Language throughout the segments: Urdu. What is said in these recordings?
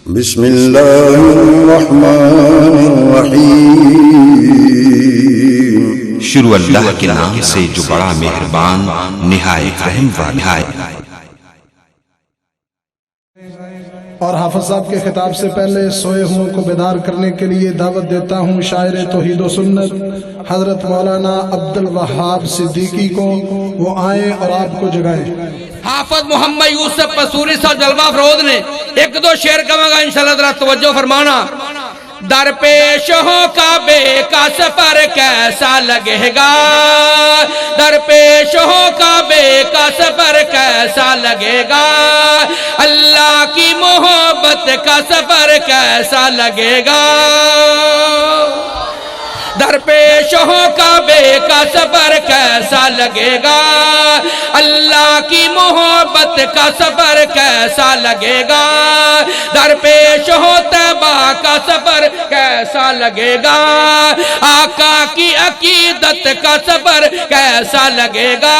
بسم اللہ الرحمن الرحیم۔ شروع اللہ کے نام سے جو بڑا مہربان نہایت رحم والا ہے۔ اور حافظ صاحب کے خطاب سے پہلے سوئے ہوں کو بیدار کرنے کے لیے دعوت دیتا ہوں شاعر توحید و سنت حضرت مولانا عبدالوہاب صدیقی کو، وہ آئیں اور آپ کو جگائیں۔ حافظ محمد یوسف پسوری صاحب جلوہ افروز نے ایک دو شعر کہوں گا انشاءاللہ، ذرا توجہ فرمانا۔ درپیش ہو کعبے کا سفر کیسا لگے گا، درپیش ہو کعبے کا سفر کیسا لگے گا، اللہ کی محبت کا سفر کیسا لگے گا، درپیش ہو کعبے کا سفر کیسا لگے گا، اللہ کی محبت کا سفر کیسا لگے گا، درپیش ہو طیبہ کا سفر کیسا لگے گا، آقا کی عقیدت کا سفر کیسا لگے گا،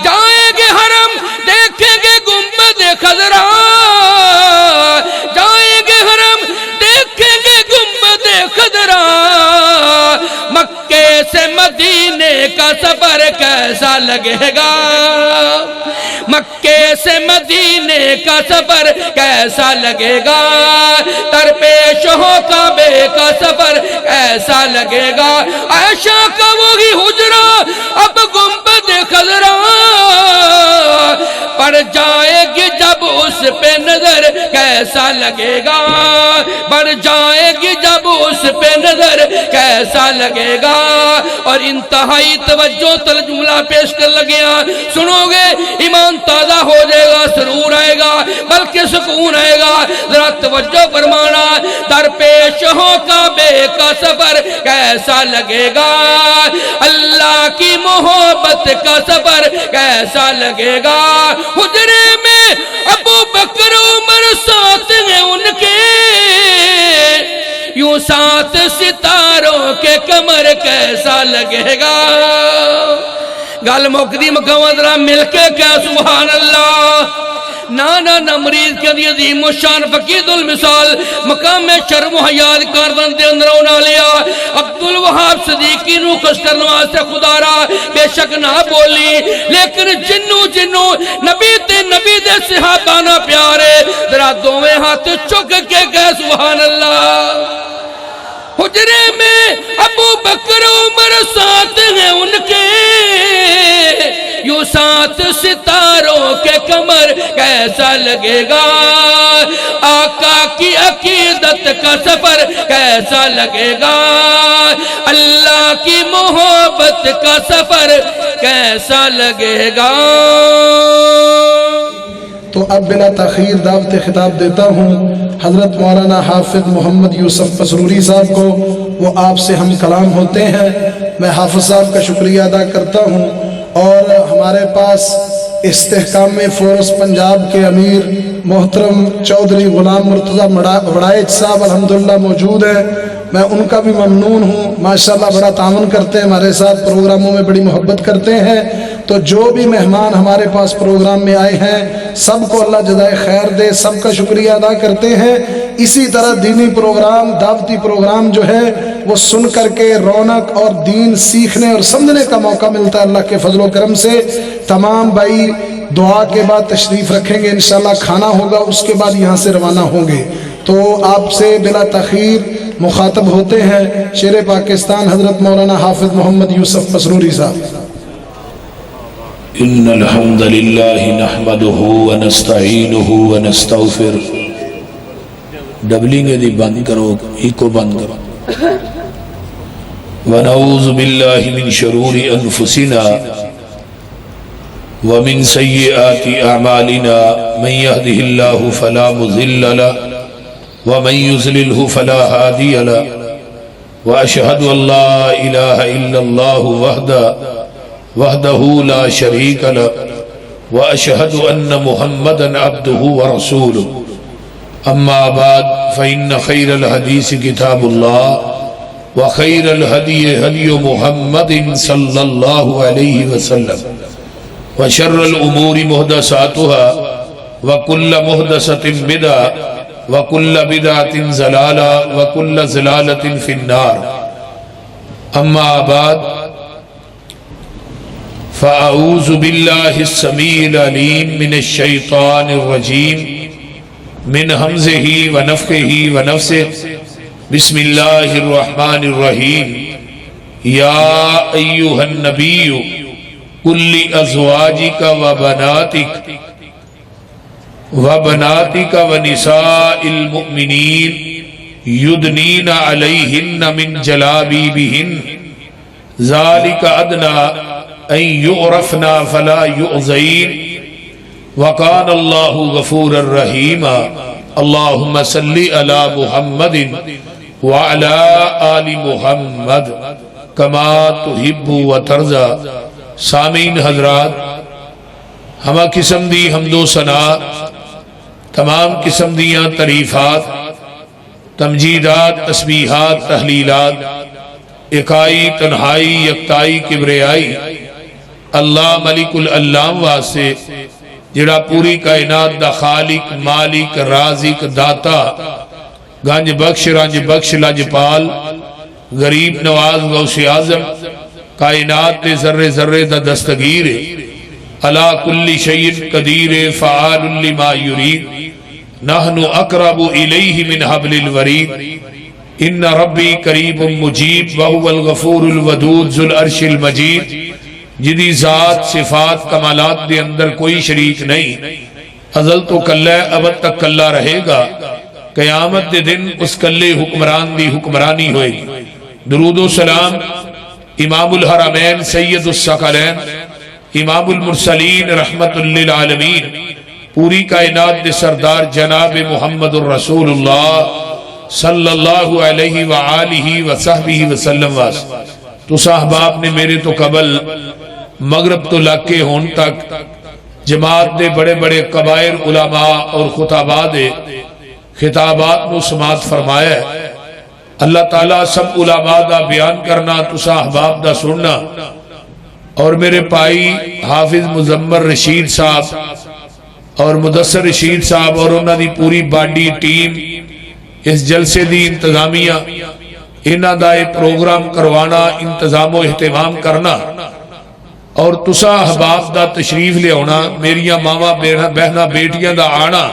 جائیں گے حرم دیکھیں گے گنبد خضرا، جائیں گے حرم دیکھیں گے گنبد خضرا، مکے سے مدینے کا سفر کیسا لگے گا، مکے سے مدینے کا سفر کیسا لگے گا، درپیش ہو کعبے کا سفر کیسا لگے گا، عائشہ کا وہی حجرہ اب گنبد خضرا، پڑ جائے گی جب اس پہ نظر کیسا لگے گا، پڑ جائے گی جب اس پہ نظر کیسا لگے گا، اور انتہائی توجہ تل جملہ پیش کر لگیا، سنو گے ایمان تازہ ہو جائے گا، سرور آئے گا بلکہ سکون آئے گا، ذرا توجہ فرمانا۔ درپیش ہو کعبے کا سفر کیسا لگے گا، اللہ کی محبت کا سفر کیسا لگے گا، حجرے میں ابو بکر عمر ساتھ ہیں ان کے، یوں ساتھ ستاروں کے کمر کیسا لگے گا، گل مقدی مکمل ذرا مل کے کیا سبحان اللہ۔ نانا نمرید کے عظیم الشان فقید المثال مقام شرم و حیات کاردن دے اندروں نہ لیا، عبدالوہاب صدیقی نو کشتر نواز سے خدا را بے شک نہ بولی، لیکن جنو نبی دے صحابہ نہ پیارے، ذرا دوویں ہاتھ چک کے کہہ سبحان اللہ۔ حجرے میں ابو بکر عمر ساتھ ہیں ان کے، یوں ساتھ ستاروں کے کمر کیسا لگے گا، آقا کی عقیدت کا سفر کیسا لگے گا، اللہ کی محبت کا سفر کیسا لگے گا۔ تو اب بلا تاخیر دعوت خطاب دیتا ہوں حضرت مولانا حافظ محمد یوسف پسروری صاحب کو، وہ آپ سے ہم کلام ہوتے ہیں۔ میں حافظ صاحب کا شکریہ ادا کرتا ہوں، اور ہمارے پاس استحکام فورس پنجاب کے امیر محترم چودھری غلام مرتضی وڑائچ صاحب الحمدللہ موجود ہیں، میں ان کا بھی ممنون ہوں، ماشاءاللہ بڑا تعاون کرتے ہیں ہمارے ساتھ، پروگراموں میں بڑی محبت کرتے ہیں۔ تو جو بھی مہمان ہمارے پاس پروگرام میں آئے ہیں سب کو اللہ جزائے خیر دے، سب کا شکریہ ادا کرتے ہیں۔ اسی طرح دینی پروگرام دعوتی پروگرام جو ہے وہ سن کر کے رونق اور دین سیکھنے اور سمجھنے کا موقع ملتا ہے اللہ کے فضل و کرم سے۔ تمام بھائی دعا کے بعد تشریف رکھیں گے، انشاءاللہ کھانا ہوگا، اس کے بعد یہاں سے روانہ ہوں گے۔ تو آپ سے بلا تاخیر مخاطب ہوتے ہیں شیر پاکستان حضرت مولانا حافظ محمد یوسف پسروری صاحب۔ ان الحمد للہ نحمده ونستعینه ونستغفر، ڈبلنگ دی بند کرو، ایکو بند کرو۔ ونعوذ باللہ من شرور انفسنا ومن سیئات اعمالنا، من يهده الله فلا مضل له ومن يضلله فلا هادي له، واشهد ان لا اله الا الله وحده لا شريك له، واشهد ان محمدا عبده ورسوله، اما بعد فان خير الحديث كتاب الله، وخير الهدي هدي محمد صلى الله عليه وسلم، وشر الامور محدثاتها وكل محدثة بدعة وكل بدعة ضلالة وكل ضلالة في النار أما بعد فأعوذ بالله السميع العليم من الشيطان الرجيم من همزه ونفخه ونفسه بسم الله الرحمن الرحيم يا أيها النبي قل لأزواجك وبناتك ونساء المؤمنين يدنين عليهن من جلابيبهن ذلك أدنى أن يعرفنا فلا يؤذين وكان الله غفورا رحيما اللهم صل على محمد وعلى آل محمد كما تحب وترضى سامعین حضرات، ہمہ قسم دی حمد و ثنا، تمام قسم دیاں تعریفات، تمجیدات، تسبیحات، تحلیلات اکائی تنہائی یکتائی کبریائی اللہ ملک العلام واسطے جڑا پوری کائنات دا خالق مالک رازق داتا گنج بخش رنج بخش لجپال غریب نواز غوث اعظم کائنات دے ذرے ذرے دا دستگیر علا کل شیء قدیر فعال لما یرید نحن اقرب الیہ من حبل الورید ان ربی قریب مجیب وہو الغفور الودود ذو العرش المجید جدی ذات صفات کمالات دے اندر کوئی شریک نہیں، ازل تو کلہ ابد تک کلہ رہے گا، قیامت دے دن اس کلے حکمران دی حکمرانی ہوئے گی۔ درود و سلام امام الحرمین سید الثقلین امام المرسلین رحمت للعالمین پوری کائنات دے سردار جناب محمد الرسول اللہ صلی اللہ علیہ وآلہ وصحبہ وسلم واسطہ تو صاحباب نے میرے تو قبل مغرب تو لاکے ہون تک جماعت دے بڑے بڑے قبائر علماء اور خطابات دے خطابات نو سماعت فرمایا ہے۔ اللہ تعالیٰ سب علماء دا بیان کرنا تو صاحباب دا سننا، اور میرے پائی حافظ مزمر رشید صاحب اور مدثر رشید صاحب اور انہاں دی پوری باڈی ٹیم اس جلسے دی انتظامیہ انہاں دا ایک پروگرام کروانا انتظام و اہتمام کرنا اور تسا احباب دا تشریف لے ہونا میریاں ماما بہنا بیٹیاں دا آنا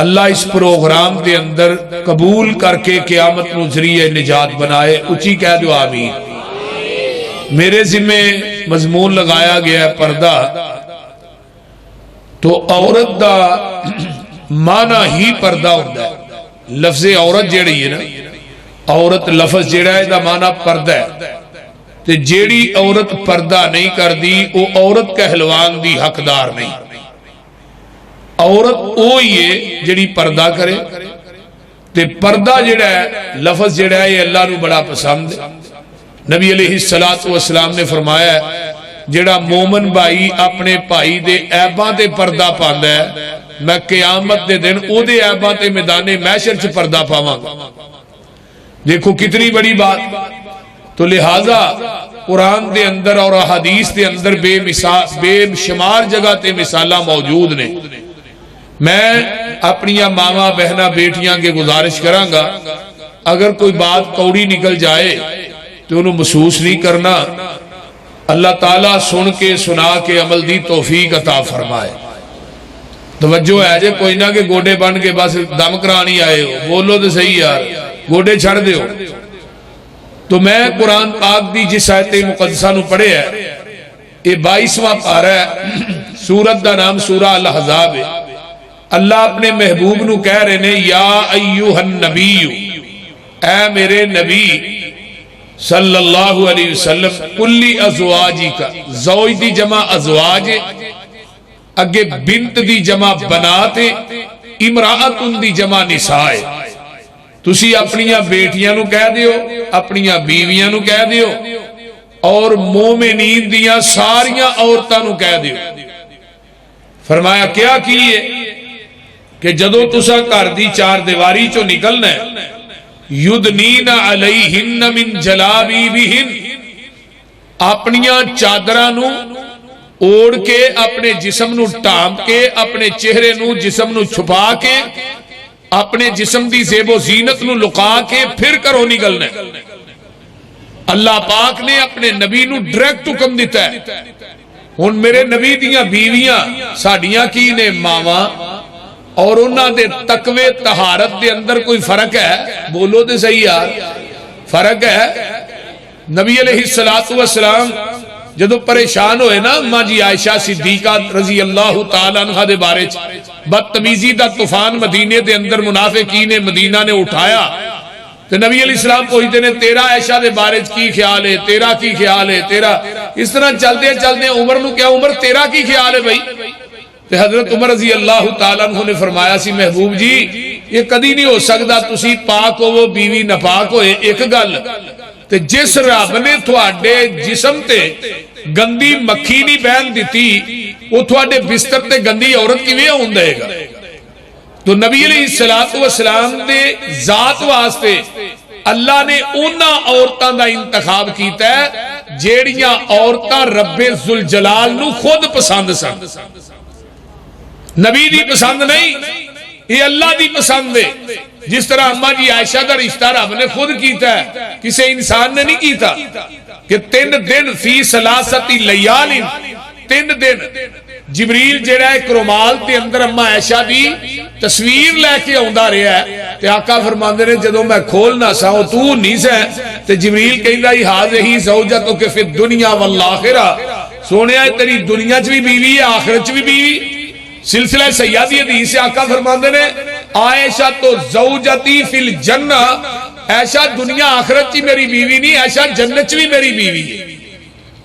اللہ اس پروگرام دے اندر قبول کر کے قیامت نو ذریعہ نجات بنائے، اچھی کہہ دو آمین۔ میرے ذمہ مضمون لگایا گیا ہے پردہ، تو عورت دا معنی ہی پردہ ہوتا ہے۔ لفظ عورت جیڑی ہے نا، عورت لفظ جیڑا ہے دا معنی پردہ ہے، تے جیڑی عورت پردہ نہیں کر دی وہ عورت کہلوان دی حقدار نہیں۔ عورت اوہی ہے جیڑی پردہ کرے، تے پردہ جیڑا ہے لفظ جیڑا ہے یہ اللہ نو بڑا پسند ہے۔ نبی علیہ السلام نے فرمایا ہے جیڑا مومن بھائی اپنے بھائی دے عیباں تے پردہ پاندا ہے میں قیامت دے دن او دے عیباں تے میدان محشر چ پردہ پاواں گا۔ دیکھو کتنی بڑی بات، تو لہٰذا قرآن دے اندر اور حدیث دے اندر بے شمار جگہ تے مثالاں موجود نے۔ میں اپنیاں ماما بہنا بیٹیاں کے گزارش کراں گا اگر کوئی بات کوڑی نکل جائے تو انہوں محسوس نہیں کرنا، اللہ تعالیٰ سن کے سنا کے عمل دی توفیق عطا فرمائے۔ توجہ ہے جے کوئی نہ کہ گوڑے بن کے بس دم کرانی آئے ہو، بولو تو صحیح یار، گوڑے چھڑ دے ہو۔ تو میں قرآن پاک دی جس آیت مقدسہ نو پڑھے ہے، یہ 22واں پارہ ہے، سورت دا نام سورہ الاحزاب ہے۔ اللہ اپنے محبوب نو کہہ رہے نے یا ایوہ النبی، اے میرے نبی صلی اللہ علیہ وسلم، کلی ازواجی کا، زوج دی جمع ازواج، اگے بنت دی جمع بنات، امرأتن دی جمع نساء۔ تسی اپنیاں بیٹیاں نو کہہ دیو، اپنیاں بیویاں نو کہہ دیو، اور مومنین دیاں ساریاں عورتاں نو کہہ دیو۔ فرمایا کیا کیے کہ جدو تسا گھر دی چار دیواری چو نکلنا ہے، یدنین علیہن من جلابیبہن، اپنیاں چادراں نو اوڑ کے اپنے جسم نو ٹانپ کے اپنے چہرے نو جسم نو چھپا کے اپنے جسم دی زیب و زینت نو لکا کے پھر کرو نکلنا ہے۔ اللہ پاک نے اپنے نبی نو ڈائریکٹ حکم دیتا ہے۔ ہن میرے نبی دیاں بیویاں ساڈیاں کی نے ماواں، اور انہاں دے تقوی طہارت دے اندر کوئی فرق ہے؟ بولو تے صحیح یار، فرق ہے۔ نبی علیہ السلام جدو پریشان ہوئے نا اماں جی عائشہ صدیقہ رضی اللہ تعالیٰ عنہ دے بارے بدتمیزی دا طوفان مدینے دے اندر منافقین مدینہ نے اٹھایا، تو نبی علیہ السلام پوچھتے نے تیرا عائشہ دے بارے کی خیال ہے، تیرا کی خیال ہے، تیرا اس طرح چلتے چلتے عمر نو کیا عمر تیرا کی خیال ہے بھائی؟ تو حضرت عمر رضی اللہ تعالیٰ عنہ نے فرمایا سی محبوب جی یہ کدی نہیں ہو سکتا، تسی پاک ہو وہ بیوی ناپاک ہوئے، ایک گل تے جس رب نے تھوڑے جسم تے گندی مکھی نہیں بہن دیتی وہ تھوڑے بستر تے گندی عورت کی وے ہون دے گا؟ تو نبی علیہ السلام دے ذات واسطے اللہ نے انہاں عورتاں دا انتخاب کیتا ہے جیڑیاں عورتاں رب ذوالجلال نو خود پسند سن، نبی دی پسند نہیں، یہ اللہ دی پسند ہے۔ جس طرح اماں جی عائشہ دا رشتہ رب نے خود کیتا ہے، کسی انسان نے نہیں کیتا، کہ 3 دن فی ثلاثتی لیال، 3 دن جبریل جڑا ہے رومال تے اندر اماں عائشہ دی تصویر لے کے آندا رہا ہے، تے آقا فرماندے نے جدوں میں کھولنا سا تو نہیں سا، تے جبریل کہندا ہی ہاذہ زوجتک فی الدنیا والآخرہ، سونیا تیری دنیا چ بھی بیوی ہے آخرت چ بھی بیوی۔ سلسلہ سیادی حدیث سے آقا فرماندے نے عائشہ تو زوجتی فی الجنہ، عائشہ دنیا آخرت چی میری بیوی نہیں، عائشہ جنت چی بھی میری بیوی ہے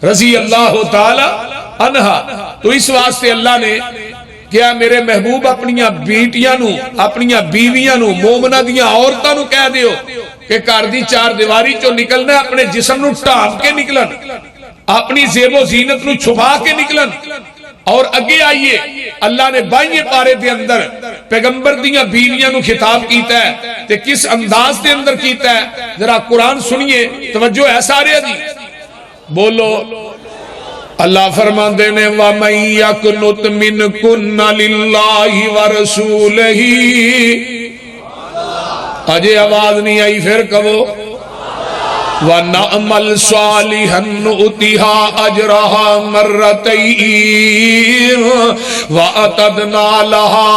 رضی اللہ تعالی عنہا۔ تو اس واسطے اللہ نے کیا میرے محبوب اپنیاں بیٹیاں نو اپنیاں بیویاں نو مومنہ دیاں عورتاں نو کہہ دیو کہ گھر دی 4 دیواری چو نکلنا اپنے جسم نو ٹھانپ کے نکلن، اپنی زیب و زینت نو چھپا کے نکلن۔ اور اگے آئیے اللہ نے 22 پارے دے اندر پیغمبر دیاں بیویاں نو خطاب کیتا ہے، تے کس انداز دے اندر کیتا ہے ذرا قرآن سنیے، توجہ ہے سارے دی بولو۔ اللہ فرماندے نے وَمَن يَقْنُتْ مِنْكُنَّ لِلَّهِ وَرَسُولِهِ، اجے آواز نہیں آئی پھر کہو وَنَعْمَلْ صَالِحًا نُؤْتِهَا أَجْرَهَا مَرَّتَيْنِ وَأَعْتَدْنَا لَهَا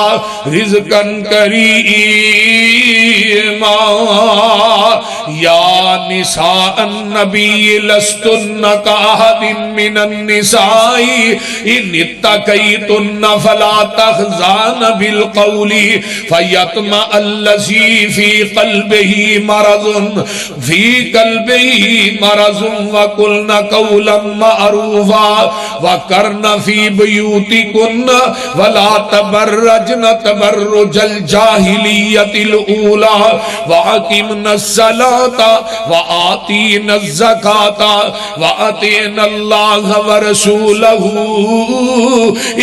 رِزْقًا كَرِيمًا يَا نِسَاءَ النَّبِيِّ لَسْتُنَّ كَأَحَدٍ مِّنَ النِّسَاءِ إِنِ اتَّقَيْتُنَّ فَلَا تَخْضَعْنَ بِالْقَوْلِ فَيَطْمَعَ الَّذِي فِي قَلْبِهِ مَرَضٌ مرض وَقُلْنَ قَوْلًا مَعْرُوفًا وَقَرْنَ فِي بُيُوتِكُنَّ وَلَا تَبَرَّجْنَ تَبَرُّجَ الْجَاهِلِيَّةِ الْأُولَى وَأَقِمْنَ الصَّلَاةَ وَآتِينَ الزَّكَاةَ وَأَطِعْنَ اللَّهَ وَرَسُولَهُ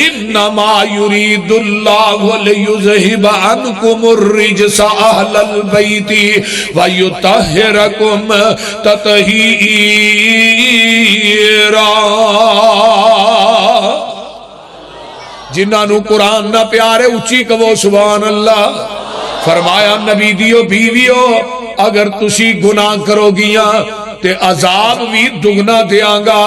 إِنَّمَا يُرِيدُ اللَّهُ لِيُذْهِبَ عَنكُمُ الرِّجْسَ أَهْلَ الْبَيْتِ وَيُطَهِّرَكُمْ تطہیرا۔ جنہاں نو قرآن نہ پیارے اچھی کہو سبحان اللہ۔ فرمایا نبی دیو بیویو اگر تسی گناہ کرو گیاں تے عذاب بھی دگنا دیاں گا،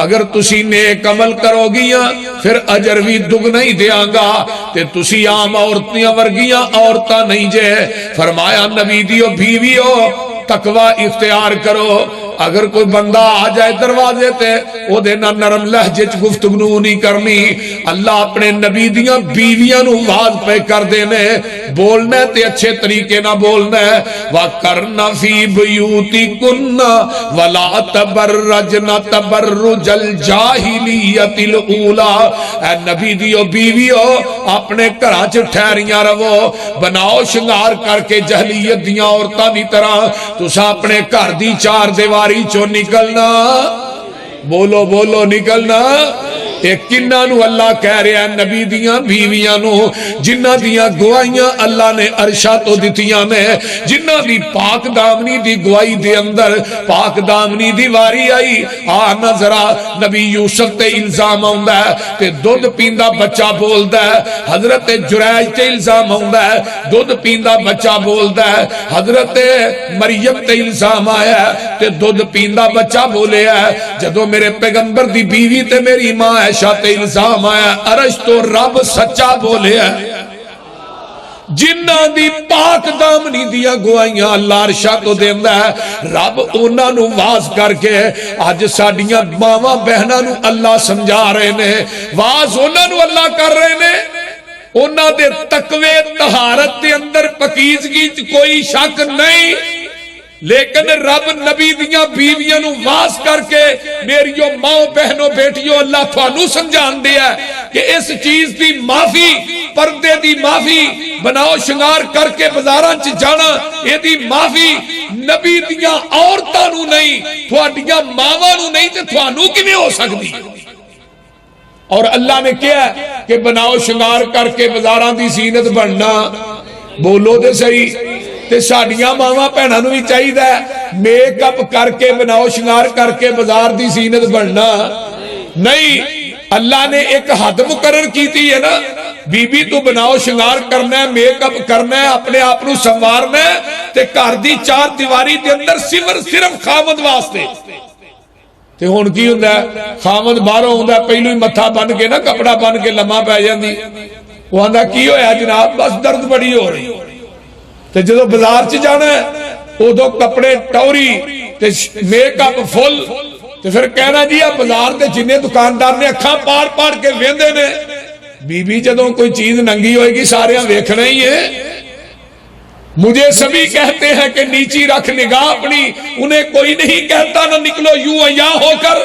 اگر تسی نیک عمل کرو گیاں پھر اجر بھی دگنا ہی دیاں گا، تے تسی عام عورتیاں ورگیاں عورتاں نہیں جے۔ فرمایا نبی دیو بیویو تقوی اختیار کرو، اگر کوئی بندہ آ جائے دروازے تے او دے نہ نرم لہجے چ گفتگو نہیں کرنی۔ اللہ اپنے نبی دیاں بیویاں نو واز پہ کر دینے، بولنا تے اچھے طریقے نہ بولنا ہے۔ وَقَرْنَ فِي بُيُوتِكُنَّ وَلَا تَبَرَّجْنَ تَبَرُّجَ الْجَاهِلِيَّةِ الْأُولَى، اے نبی دیو بیویو اپنے گھراں چ ٹھہریاں رہو، بناؤ شنگار کر کے جہلیت دیاں عورتاں دی طرح تساں اپنے گھر دی 4 دیواری چو نکلنا، بولو بولو نکلنا، اے کنہاں نو اللہ کہہ رہا ہے؟ نبی دیاں بیویاں نو جنہاں دیاں گواہیاں اللہ نے عرشاں تو دتیاں نے، جنہاں دی پاک دامنی دی گواہی دے اندر پاک دامنی دی واری آئی آنا ذرا نبی یوسف تے الزام آندا ہے تے دودھ پیندا بچہ بولدا ہے، حضرت جریج تے الزام آندا ہے دودھ پیندا بچہ بولدا ہے، حضرت مریم تے الزام آیا ہے تے دودھ پیندا بچہ بولے ہے، جدو میرے پیغمبر دی بیوی تے میری ماں عائشہ تے الزام آیا عرش تو رب سچا بولے ہے۔ جنہ دی پاک دامنی دیا گوائیاں اللہ عرشاں تو دیندا ہے، رب انہاں نو واز کر کے آج ساڈیاں ماواں بہناں نو اللہ سمجھا رہے نے، واز انہاں نو اللہ کر رہے نے، انہاں دے تقوی طہارت دے اندر پاکیزگی کوئی شک نہیں، لیکن رب نبی دیاں بیویاں نو واز کر کے میریو ماں بہنوں بیٹیوں اللہ تھانو سمجھان دیا کہ اس چیز دی معافی، پردے دی معافی، بناؤ شنگار کر کے بازاراں چ جانا اے دی معافی نبی دیاں عورتاں نو نہیں، تھوڑیاں ماواں نو نہیں تے تھانو کیویں ہو سکدی؟ اور اللہ نے کیا کہ بناؤ شنگار کر کے بازاراں دی زینت بننا، بولو دے صحیح تے ساڈیاں ماواں بہناں نوں وی چاہیدا ہے میک اپ کر کے بناؤ شنگار کر کے بازار دی زینت بننا نہیں۔ اللہ نے ایک حد مقرر کیتی ہے نا، بی بی تو بناؤ شنگار کرنا ہے، میک اپ کرنا ہے، اپنے آپ نوں سنوارنا ہے تے گھر دی چار دیواری دے اندر صرف خامد واسطے۔ تے ہن کی ہوندا ہے خامد باہروں ہوندا پہلو ہی متھا بن کے نا کپڑا بن کے لمحہ پی جاندی، وہ آندا کی ہویا جناب بس درد بڑی ہو رہی، تے جدو بازار چ جانا ہے ادو کپڑے ٹوری تے میک اپ فل، تے پھر کہنا جی اب بازار تے جنے دکاندار نے اکھاں پاڑ پاڑ کے ویندے نے، بی بی جدوں کوئی چیز ننگی ہوئے گی سارے ویکھنا ہی ہے۔ مجھے سبھی کہتے ہیں کہ نیچی رکھ نگاہ اپنی، انہیں کوئی نہیں کہتا نہ نکلو یوں یا ہو کر۔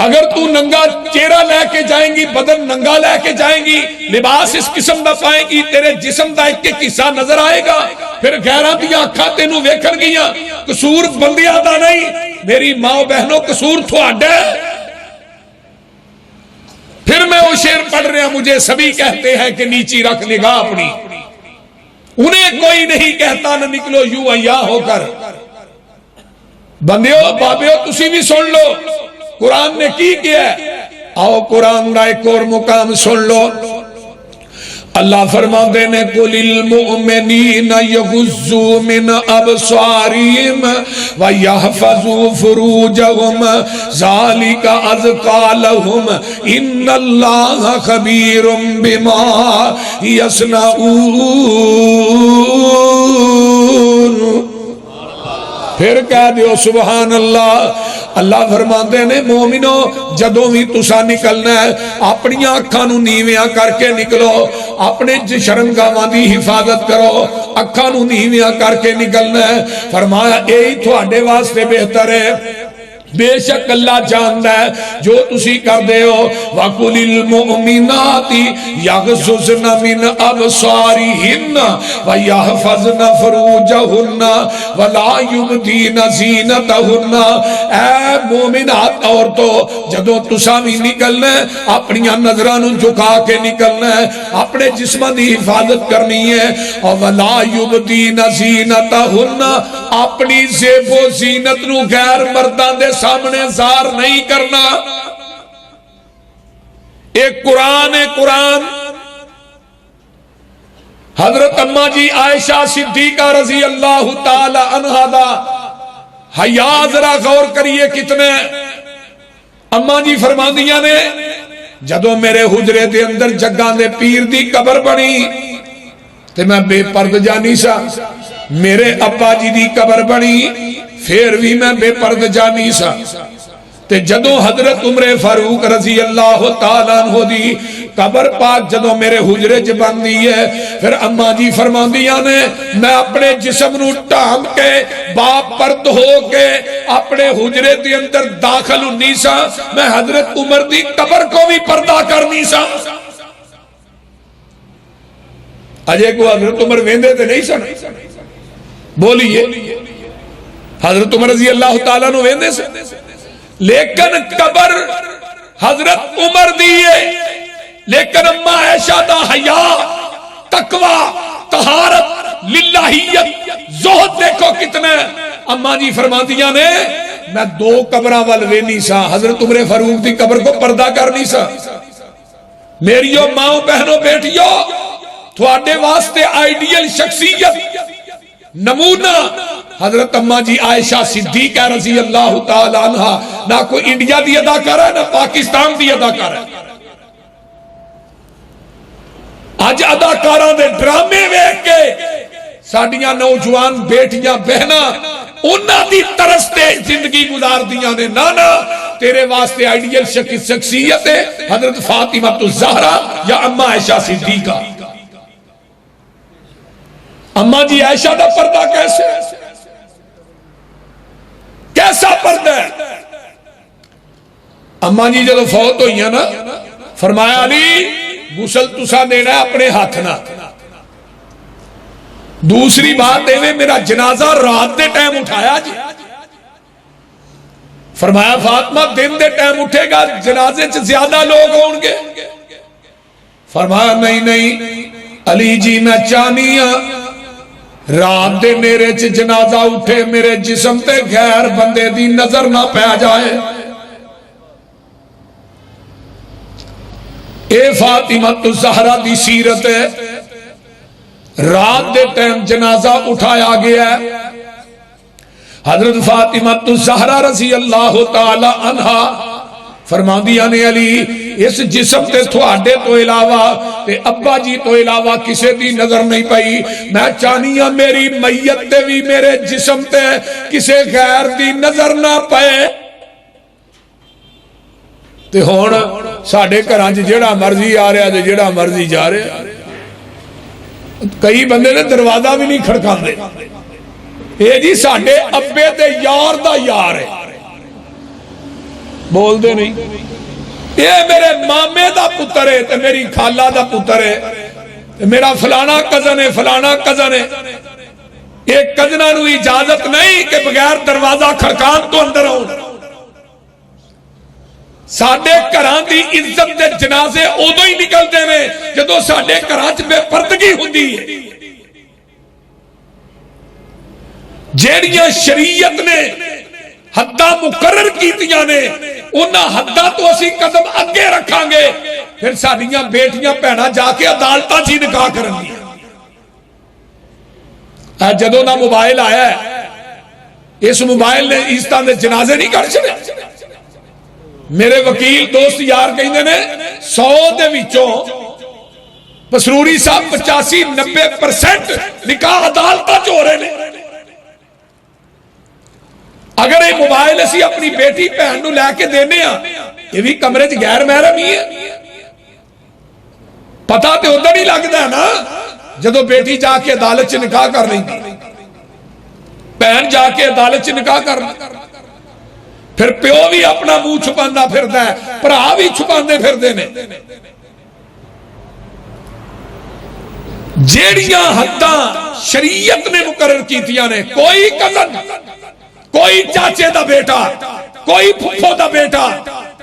اگر تو ننگا چہرہ لے کے جائیں گی، بدن ننگا لے کے جائیں گی، لباس اس قسم دا پائیں گی، تیرے جسم دا ایک ایک حصہ نظر آئے گا، پھر غیراں دیاں اکھاں تینوں ویکھن گیاں، قصور بندیاں دا نہیں، میری ماں بہنوں قصور تھوڑا ہے۔ پھر میں وہ شعر پڑھ رہا، مجھے سبھی کہتے ہیں کہ نیچی رکھ نگاہ اپنی، انہیں کوئی نہیں کہتا نہ نکلو یوں یا ہو کر۔ بندیو بابیو تسی بھی سن لو قرآن نے کی کیا ہے، آؤ قرآن کا ایک اور مقام سن لو۔ اللہ فرماتے نے قُلِ الْمُؤْمِنِينَ يَغُضُّوا مِنْ أَبْصَارِهِمْ وَيَحْفَظُوا فُرُوجَهُمْ ذَلِكَ أَزْكَىٰ لَهُمْ إِنَّ اللَّهَ خَبِيرٌ بِمَا يَصْنَعُونَ۔ پھر کہہ دیو سبحان اللہ۔ اللہ فرماندے نے مومنو جدوں بھی تسا نکلنا ہے اپنی اکھاں نوں نیویاں کر کے نکلو، اپنے شرمگاہاں دی حفاظت کرو، اکھاں نوں نیویاں کر کے نکلنا ہے۔ فرمایا یہی تھوڑے واسطے بہتر ہے، بے شک اللہ جاندا ہے جو تسی کر دے ہو۔ وَقُلِ الْمُؤْمِنَاتِ يَغْضُضْنَ مِنْ أَبْصَارِهِنَّ وَيَحْفَظْنَ فُرُوجَهُنَّ وَلَا يُبْدِينَ زِينَتَهُنَّ۔ اے مومنات عورتوں جدوں تساں بھی نکلنا ہے اپنی نظراں نوں جھکا کے نکلنا ہے، اپنے جسم دی حفاظت کرنی ہے، اور وَلَا يُبْدِينَ زِينَتَهُنَّ اپنی زیب و زینت نوں غیر مرداں دے سامنے ظاہر نہیں کرنا۔ ایک قرآن ہے قرآن۔ حضرت اماں جی عائشہ صدیقہ رضی اللہ تعالی عنہا دا حیا ذرا غور کریے کتنے۔ اماں جی فرماندیاں نے جدوں میرے حجرے دے اندر جگاں دے پیر دی قبر بنی تے میں بے پرد جانی سا، میرے ابا جی دی قبر بنی پھر بھی میں بے پرد جانی سا، تے جدوں حضرت عمر فاروق رضی اللہ تعالیٰ عنہ دی قبر پاک جدوں میرے حجرے چ بن دی ہے، پھر اماں جی فرماندیاں نے میں اپنے جسم نو ٹام کے با پرد ہو کے اپنے حجرے دے اندر داخل ہونی سا، میں حضرت عمر دی قبر کو بھی پردہ کرنی سا۔ اجے کو حضرت عمر ویندے تے نہیں سن، بولیے حضرت عمر رضی اللہ تعالیٰ نو ویندے سے، لیکن قبر حضرت عمر دیئے، لیکن اما عائشہ دا حیا، تقوی، طہارت، للہیت، زہد دیکھو کتنا ہے۔ اما جی فرماندیاں نے میں 2 قبراں وال وینی سا، حضرت عمر فاروق دی قبر کو پردہ کرنی سا۔ میریو ماں بہنوں بیٹیو، تھوڑے واسطے آئیڈیل شخصیت نمونہ حضرت اما جی عائشہ صدیقہ رضی اللہ تعالی عنہ، نہ کوئی انڈیا دی اداکار ہے نہ پاکستان دی اداکار ہے۔ آج اداکاراں دے ڈرامے ویکھ کے ساڈیاں نوجوان بیٹیاں بہناں انہاں دی طرز تے زندگی گزار دیاں نے۔ نانا تیرے واسطے آئیڈیل شخصیت ہے حضرت فاطمہ الزہرا یا اما عائشہ صدیقہ۔ اما جی عائشہ دا پردہ کیسا پردہ ہے؟ اما جی جدو فوت ہوئی ہیں نا، فرمایا علی غسل تسا دینا ہے اپنے ہاتھ نہ، دوسری بات دے میرا جنازہ رات دے ٹائم اٹھایا جی۔ فرمایا فاطمہ دن دے ٹائم اٹھے گا جنازے چ زیادہ لوگ ہوں گے۔ فرمایا نہیں علی جی میں چاہنی ہاں رات دے میرے چ جنازہ اٹھے، میرے جسم تے غیر بندے دی نظر نہ پہ جائے۔ اے فاطمہ الزہرا دی سیرت ہے۔ رات دے ٹائم جنازہ اٹھایا گیا ہے، حضرت فاطمہ الزہرا رضی اللہ تعالی عنہا فرماندیاں نے علی اس جسم تے تھوڑے تو علاوہ تے ابا جی تو علاوہ کسے دی نظر نہیں پئی، میں چاہنیاں میری میت تے بھی میرے جسم تے کسے غیر دی نظر نہ پئے۔ تے ہون ساڑھے گھراں جڑا مرضی آ رہا تے جڑا مرضی جا رہا، کئی بندے نے دروازہ بھی نہیں کھڑکا دے، اے جی ساڑھے ابے تے یار دا یار ہے، بول دے نہیں، اے میرے مامے دا پتر ہے تے میری خالہ دا پتر ہے، میرا فلانا کزن ہے فلانا کزن ہے۔ ایک کزنہ نو اجازت نہیں کہ بغیر دروازہ کھڑکان تو اندر ہوں۔ ساڑھے گھراں دی عزت دے جنازے ادو ہی نکلتے ہیں جدو ساڑھے گھراں چ بے پردگی ہوندی ہے۔ جیڑیاں شریعت نے حداں مقرر کیتیاں نے انہاں حداں تو اسی قدم اگے رکھاں گے، پھر ساڑھیاں بیٹیاں پہنا جا کے عدالتاں چی نکاح کرن گیا۔ جدو نہ موبائل آیا ہے، اس موبائل نے عزتاں دے جنازے نہیں کر چھڑے۔ میرے وکیل دوست یار کہندے نے 100 دے وچوں پسروری صاحب 85-90% نکاح عدالتاں چ ہو رہے نے۔ اگر یہ موبائل اسی اپنی بیٹی بہن نو لے کے دینے ہاں، یہ بھی کمرے چ غیر محرم ہی ہے۔ پتہ تے ادھر ہی لگتا ہے نا جدو بیٹی جا کے عدالت چ نکاح کر رہی تھی، بہن جا کے عدالت چ نکاح کر رہی، پھر پیو بھی اپنا منہ چھپاندہ پھردا ہے، بھرا بھی چھپاندے پھردے نے۔ جیڑیاں حداں شریعت نے مقرر کیتیاں نے، کوئی کزن، کوئی چاچے دا بیٹا، کوئی پھپھو دا بیٹا،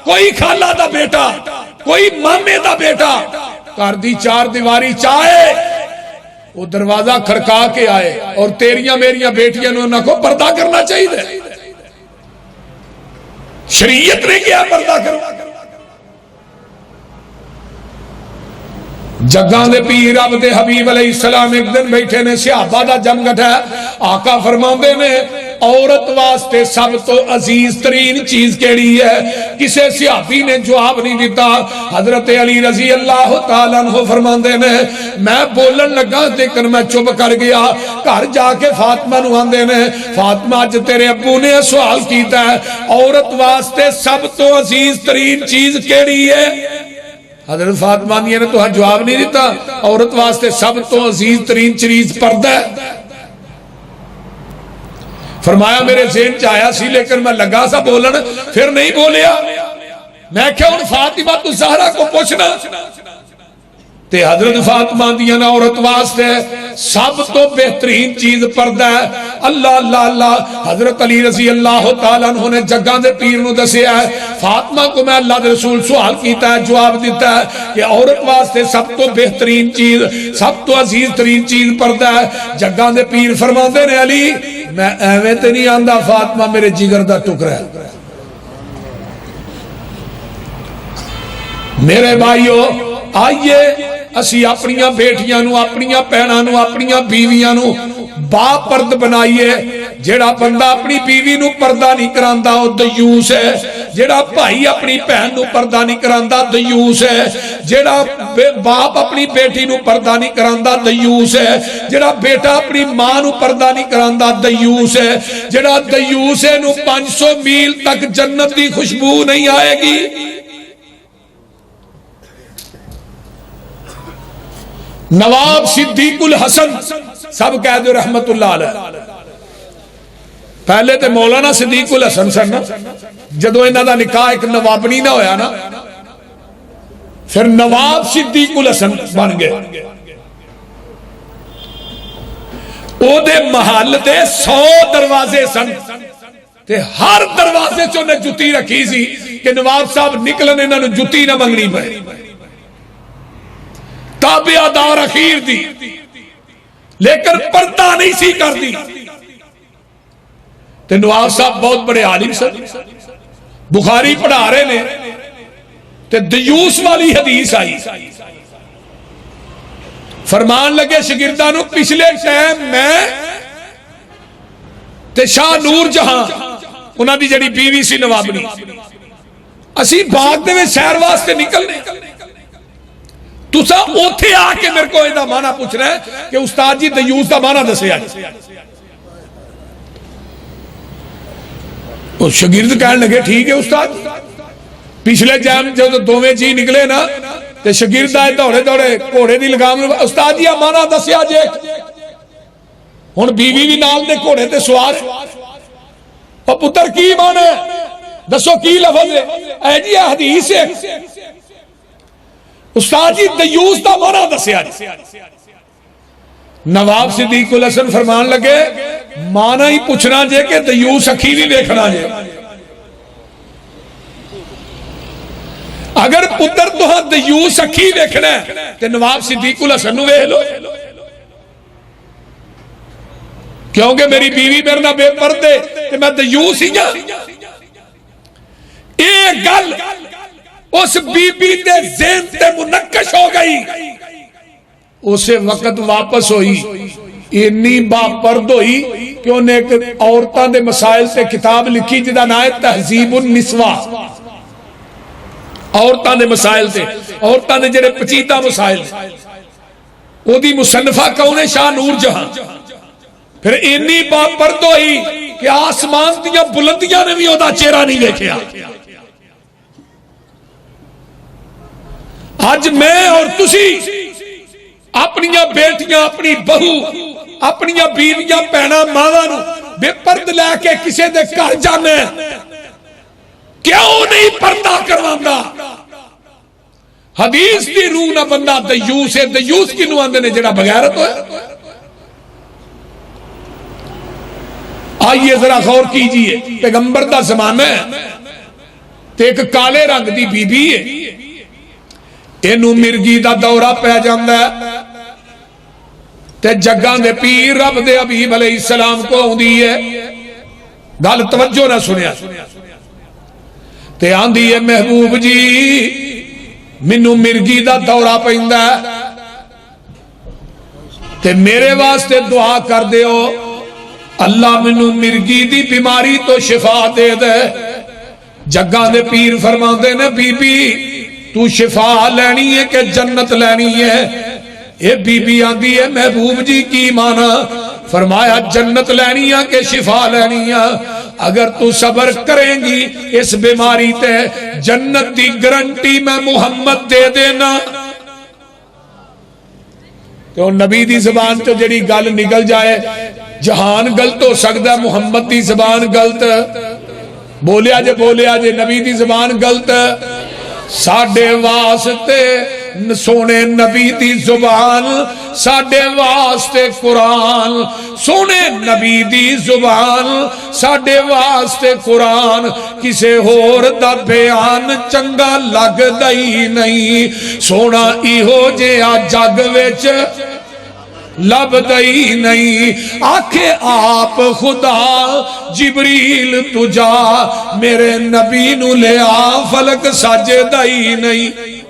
کوئی خالہ دا بیٹا، کوئی مامے دا بیٹا گھر دی 4 دیواری چاہے وہ دروازہ کھڑکا کے آئے، اور تیریاں میریاں بیٹیاں نے انہاں کو پردہ کرنا چاہیے۔ شریعت نے کیا پردہ کرو؟ جگاں دے پیر عبد حبیب علیہ السلام ایک دن بیٹھے نے، صحابہ دا جم گٹھا، آقا فرماندے نے عورت واسطے سب تو عزیز ترین چیز کیڑی ہے؟ کسے صحابی نے جواب نہیں دیتا۔ حضرت علی رضی اللہ تعالیٰ عنہ فرماندے نے میں بولن لگا لیکن میں چپ کر گیا۔ گھر جا کے فاطمہ نو آندے نے، فاطمہ اج تیرے ابو نے سوال کیتا ہے عورت واسطے سب تو عزیز ترین چیز کیڑی ہے؟ حضرت فاطمہ نے تو جواب نہیں دیتا، عورت واسطے سب تو عزیز ترین چیز پردہ ہے۔ فرمایا میرے ذہن چ آیا سی لیکن میں لگا سا بولن، پھر نہیں بولیا۔ میں کیا ان فاطمہ الزہرا کو پوچھنا تے حضرت فاطمہ دیاں عورت واسطے سب تو بہترین چیز پردہ ہے. اللہ اللہ اللہ. حضرت علی رضی اللہ تعالیٰ عنہ نے جگہ دے پیر نو دسیا ہے فاطمہ کو میں اللہ دے رسول سوال کیتا ہے جواب دیتا ہے کہ عورت واسطے سب تو بہترین چیز سب تو عزیز ترین چیز پردہ ہے. جگہ دے پیر فرماندے نے علی میں ایویں تے نہیں آندا فاطمہ میرے جگر دا ٹکڑا ہے. میرے بھائیو آئیے اسی اپنیاں بیٹیاں نو اپنیاں بہناں نو اپنیاں بیویاں نو با پرد بنائیے. جیڑا بندہ اپنی بیوی نو پردہ نہیں کراندا او دیوس ہے. جیڑا بھائی اپنی بہن نو پردہ نہیں کراندا دیوس ہے. جیڑا باپ اپنی بیٹی نو پردہ نہیں کراندا دیوس ہے. جیڑا بیٹا اپنی ماں نو پردہ نہیں کراندا دیوس ہے. جیڑا دیوس ہے نو 500 میل تک جنت دی خوشبو نہیں آئے گی. نواب صدیق الحسن سب کہہ دو رحمت اللہ علیہ. پہلے تے مولانا صدیق الحسن سن نا جدو انہاں دا نکاح ایک نوابنی نہ ہویا نا پھر نواب صدیق الحسن بن گئے. او دے محل تے 100 دروازے سن تے ہر دروازے چوں نے جُتی رکھی سی کہ نواب صاحب نکلن انہاں نوں جُتی نہ منگنی پئے. تابعہ دار اخیر دی لیکن پردہ نہیں سی کر دی. تے نواب صاحب بہت بڑے عالم سن بخاری پڑھا رہے نے تے دیوس والی حدیث آئی. فرمان لگے شاگرداں نو پچھلے ٹائم میں تے شاہ نور جہاں انہاں دی جڑی بیوی سی نوابنی اسی باغ دے وچ سیر واسطے نکلنے تسا اوتھے آ کے میرے کو ایدہ معنی پوچھ رہے ہیں کہ استاد جی دیوس دا معنی دسے آج. اس شاگرد کہنے لگے ٹھیک ہے استاد. پچھلے جام جو دوویں جی نکلے نا تے شاگرد آئے دوڑے دوڑے گھوڑے دی لگام استاد جی معنی دسے آج. ہن بیوی بھی نال دے گھوڑے تے سوار اور پتر کی معنی دسو کی لفظ ہے اے جی حدیث ہے. استاد جی دیوس دا معنی دسیا. نواب صدیق الحسن فرمان لگے معنی ہی پوچھنا جے کہ دیوس اکھی بھی دیکھنا جے. اگر پتر تو ہاں دیوس اکھی دیکھنا ہے تو نواب صدیق الحسن نو ویکھ لو کیونکہ میری بیوی میرے نہ بے پردے تو میں دیوس ہی جا. ایک گل اس بی بی دے ذہن تے منقش ہو گئی. اسے وقت واپس ہوئی اتنی باپرد ہوئی کہ انہیں ایک عورتاں دے مسائل سے کتاب لکھی جدا نام ہے تہذیب النسواء. عورتاں دے مسائل سے عورتاں دے جڑے پچیدہ مسائل او دی مصنفہ کون ہے شاہ نور جہاں. پھر اتنی باپرد ہوئی کہ آسمان دیاں بلندیاں نے بھی او دا چہرہ نہیں دیکھیا. آج میں اور تسی اپنیاں بیٹیاں اپنی بہو اپنیاں بیویاں پہنا ماواں نو بے پرد لے کے کسے دے گھر جانے کیوں نہیں پردہ کرواندا. حدیث دی روح نہ بندہ دیوس ہے. دیوس کی نو آندے نے جڑا بغیرت ہوئے. آئیے ذرا غور کیجئے پیغمبر دا زمانہ ہے تے ایک کالے رنگ دی بی بی ہے اینو مرگی دا دورہ پہ جاندہ ہے تے جگاں دے پیر رب دے حبیب علیہ السلام کو ہوندی ہے. گل توجہ نہ سنیا تے آندی ہے محبوب جی منو مرگی دا دورہ پہندہ ہے تے میرے واسطے دعا کر دے ہو اللہ منو مرگی دی بیماری تو شفا دے دے. جگاں دے پیر فرما دے نے بی بی تو شفا لینی ہے کہ جنت لینی ہے. اے بی بی آندی ہے محبوب جی کی مانا. فرمایا جنت لینی ہے کہ شفا لینی ہے. اگر تو صبر کریں گی اس بیماری تے جنت دی گارنٹی میں محمد دے دینا. تو نبی دی زبان تو جڑی گل نکل جائے جہان غلط ہو سکتا ہے محمد دی زبان غلط بولیا جے نبی دی زبان غلط ساڈے واسطے سونے نبی دی زبان ساڈے واسطے قرآن، سونے نبی دی زبان ساڈے واسطے قرآن، کسے ہور دا بیان چنگا لگدا ہی نہیں، سونا ایہو جہا جگ وچ لبدا ہی نہیں، آکھے آپ خدا جبریل تجا میرے نبی نو لے آ، فلک سجدا ہی نہیں۔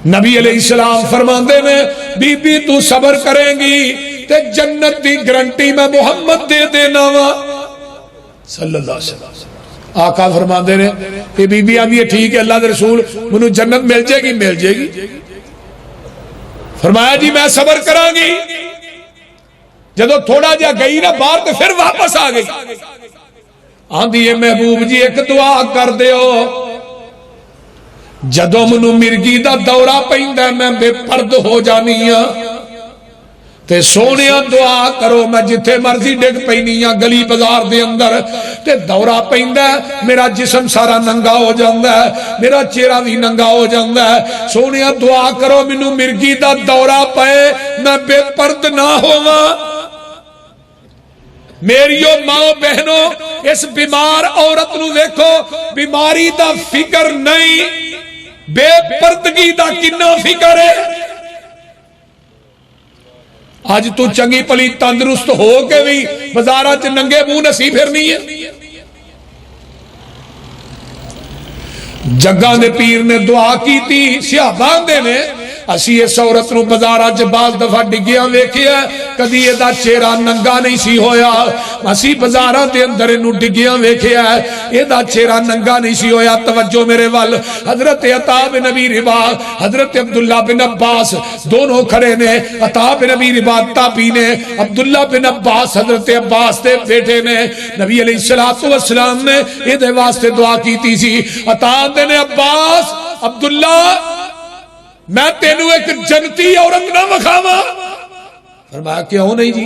نبی علیہ السلام فرماندے نے بی بی تو صبر کریں گی تے جنت دی گارنٹی میں محمد دے دینا وا صلی اللہ علیہ وسلم۔ آقا فرماندے نے کہ بی بی آدھی ہے ٹھیک ہے اللہ دے رسول منو جنت مل جائے گی، مل جائے گی۔ فرمایا جی میں صبر کراں گی، جدو تھوڑا جا گئی نا باہر تو پھر واپس آ گئی، آندھی ہے محبوب جی ایک دعا کر دیو، جدو منو مرگی دا دورہ پیندا میں بے پرد ہو جانی ہاں تے سونیا دعا کرو، میں جتھے مرضی ڈگ پینی ہاں گلی بازار دے اندر تے دورہ پیندا میرا جسم سارا ننگا ہو جاندا ہے، میرا چہرہ بھی ننگا ہو جاندا ہے، سونیا دعا کرو منو مرگی دا دورہ پئے میں بے پرد نہ ہوواں۔ میریو ماں بہنوں اس بیمار عورت نو دیکھو، بیماری دا فکر نہیں، بے پردگی دا کنا فکر ہے۔ آج تو چنگی پلی تندرست ہو کے بھی بازارہ چ ننگے منہ نسی پھرنی ہے۔ جگہ دے پیر نے دعا کی تھی، صحابہ نے اسی اس عورت نو بازارہ چ بعض دفعہ ڈگیاں ویکھیا کدی یہ دا چہرہ ننگا نہیں سی ہویا، اسی بازارہ دے اندر انو ڈگیاں ویکھیا یہ دا چہرہ ننگا نہیں سی ہویا۔ توجہ میرے وال، حضرت عطا بن ابی رباح، حضرت عبداللہ بن عباس دونوں کھڑے نے، عطا بن ابی رباح تابعی نے، عبداللہ بن عباس حضرت عباس دے بیٹے نے، نبی علیہ السلام نے یہ دے واسطے دعا کی تھی سی، عطا نے عباس عبداللہ میں تینو ایک جنتی عورت نہ مکھاواں، فرمایا کیوں نہیں جی؟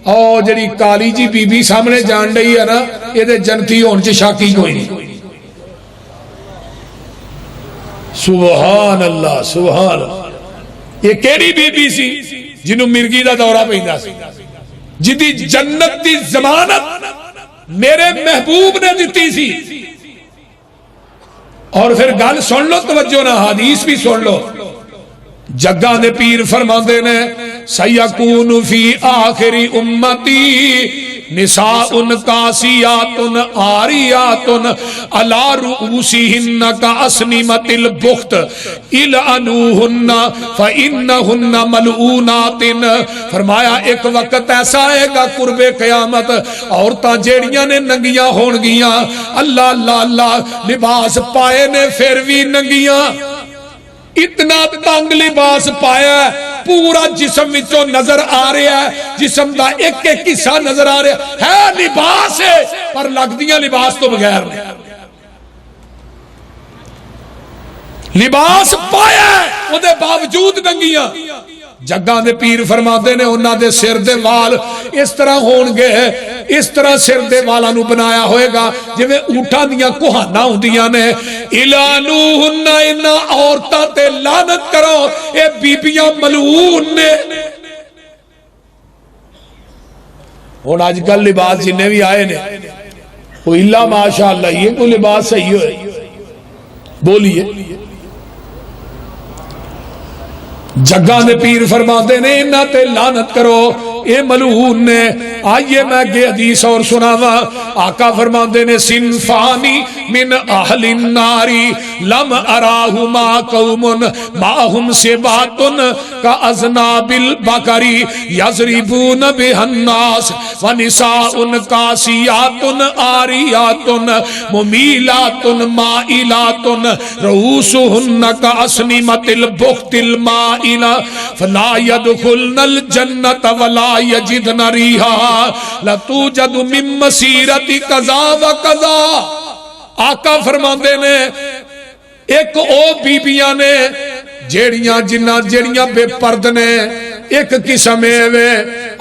او جڑی کالی جی بی بی سامنے جان رہی ہے نا یہ دے جنتی ہون چ شاکی کوئی نہیں۔ سبحان اللہ سبحان اللہ، یہ کیڑی بی بی سی جنوں مرگی دا دورہ پیندا سی، جدی جنت دی ضمانت میرے محبوب نے دتی سی۔ اور پھر گل سن لو توجہ نہ، حدیث بھی سن لو، جگہ دے پیر فرماندے نے سیکون فی آخر امتی نساء کاسیات عاریات علی رؤوسہن کاسنمۃ البخت العنوہن فانہن ملعونات۔ فرمایا ایک وقت ایسا آئے گا قرب قیامت عورتاں جیڑیاں نے ننگیاں ہون گیاں، اللہ اللہ اللہ لباس پائے نے پھر بھی ننگیاں، اتنا تنگ لباس پایا پورا جسم وچوں نظر آ رہا ہے، جسم دا ایک ایک حصہ نظر آ رہا ہے لباس ہے پر لگدیاں لباس تو بغیر لباس پایا او دے باوجود ننگیاں۔ جگہ دے پیر فرماتے نے انہاں دے سر دے وال اس طرح ہون گے، اس طرح سر دے والاں نو بنایا ہوئے گا جویں اونٹاں دیاں کوہاناں ہوندیاں نے۔ الانوہن انہاں عورتاں تے لعنت کرو، اے بیبیاں ملعون نے۔ ہن اج کل لباس جنے بھی آئے نے وہ الا ماشاءاللہ یہ کوئی لباس صحیح ہوئے بولیے۔ جگہ دے پیر فرماتے نے انہاں تے لعنت کرو اے ملعون نے۔ آئیے میں یہ حدیث اور سناواں، آقا فرماتے نے صنفانی من اہل النار لم اراہما قوم معہم سبات کاذناب البقر یضربون بها الناس ونساء کاسیات عاریات ممیلات مائلات رؤوسہن کاسنمۃ البخت المائلہ فلا يدخلن الجنة ولا يجدن ريحها لتوجد من مسیرت قضا و قضا۔ آقا فرماندے نے ایک او بیبیاں نے جیڑیاں جنہ جیڑیاں بے پرد نے، ایک قسم ہے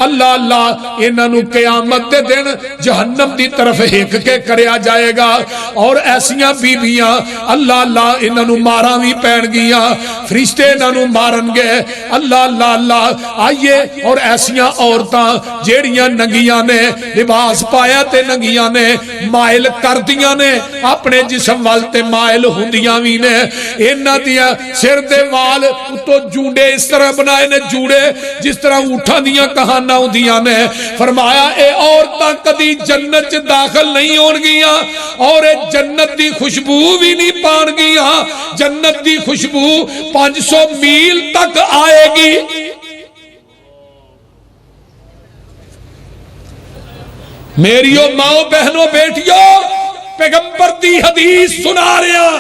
اللہ اللہ انہاں نو قیامت دے دن جہنم دی طرف ہک کے کریا جائے گا، اور ایسیاں بیبیاں اللہ اللہ انہاں نو ماراں وی پین گیاں، فرشتے انہاں نو مارن گے، اللہ اللہ اللہ۔ آئیے اور ایسیاں عورتاں جیڑیاں ننگیاں نے لباس پایا تے ننگیاں نے مائل کر دیاں نے اپنے جسم وال تے مائل ہوندیاں وی نے، انہاں دیاں سر دے وال تو جوڑے اس طرح بنائے نے، جوڑے جس طرح اٹھا دیاں کہانا ہوندیاں نے۔ فرمایا اے عورتاں کدی جنت داخل نہیں ہون گیاں اور اے جنت دی خوشبو بھی نہیں پان گیاں، جنت دی خوشبو 500 میل تک آئے گی۔ میریو ماں بہنوں بیٹیوں، پیغمبر دی حدیث سنا رہے ہیں،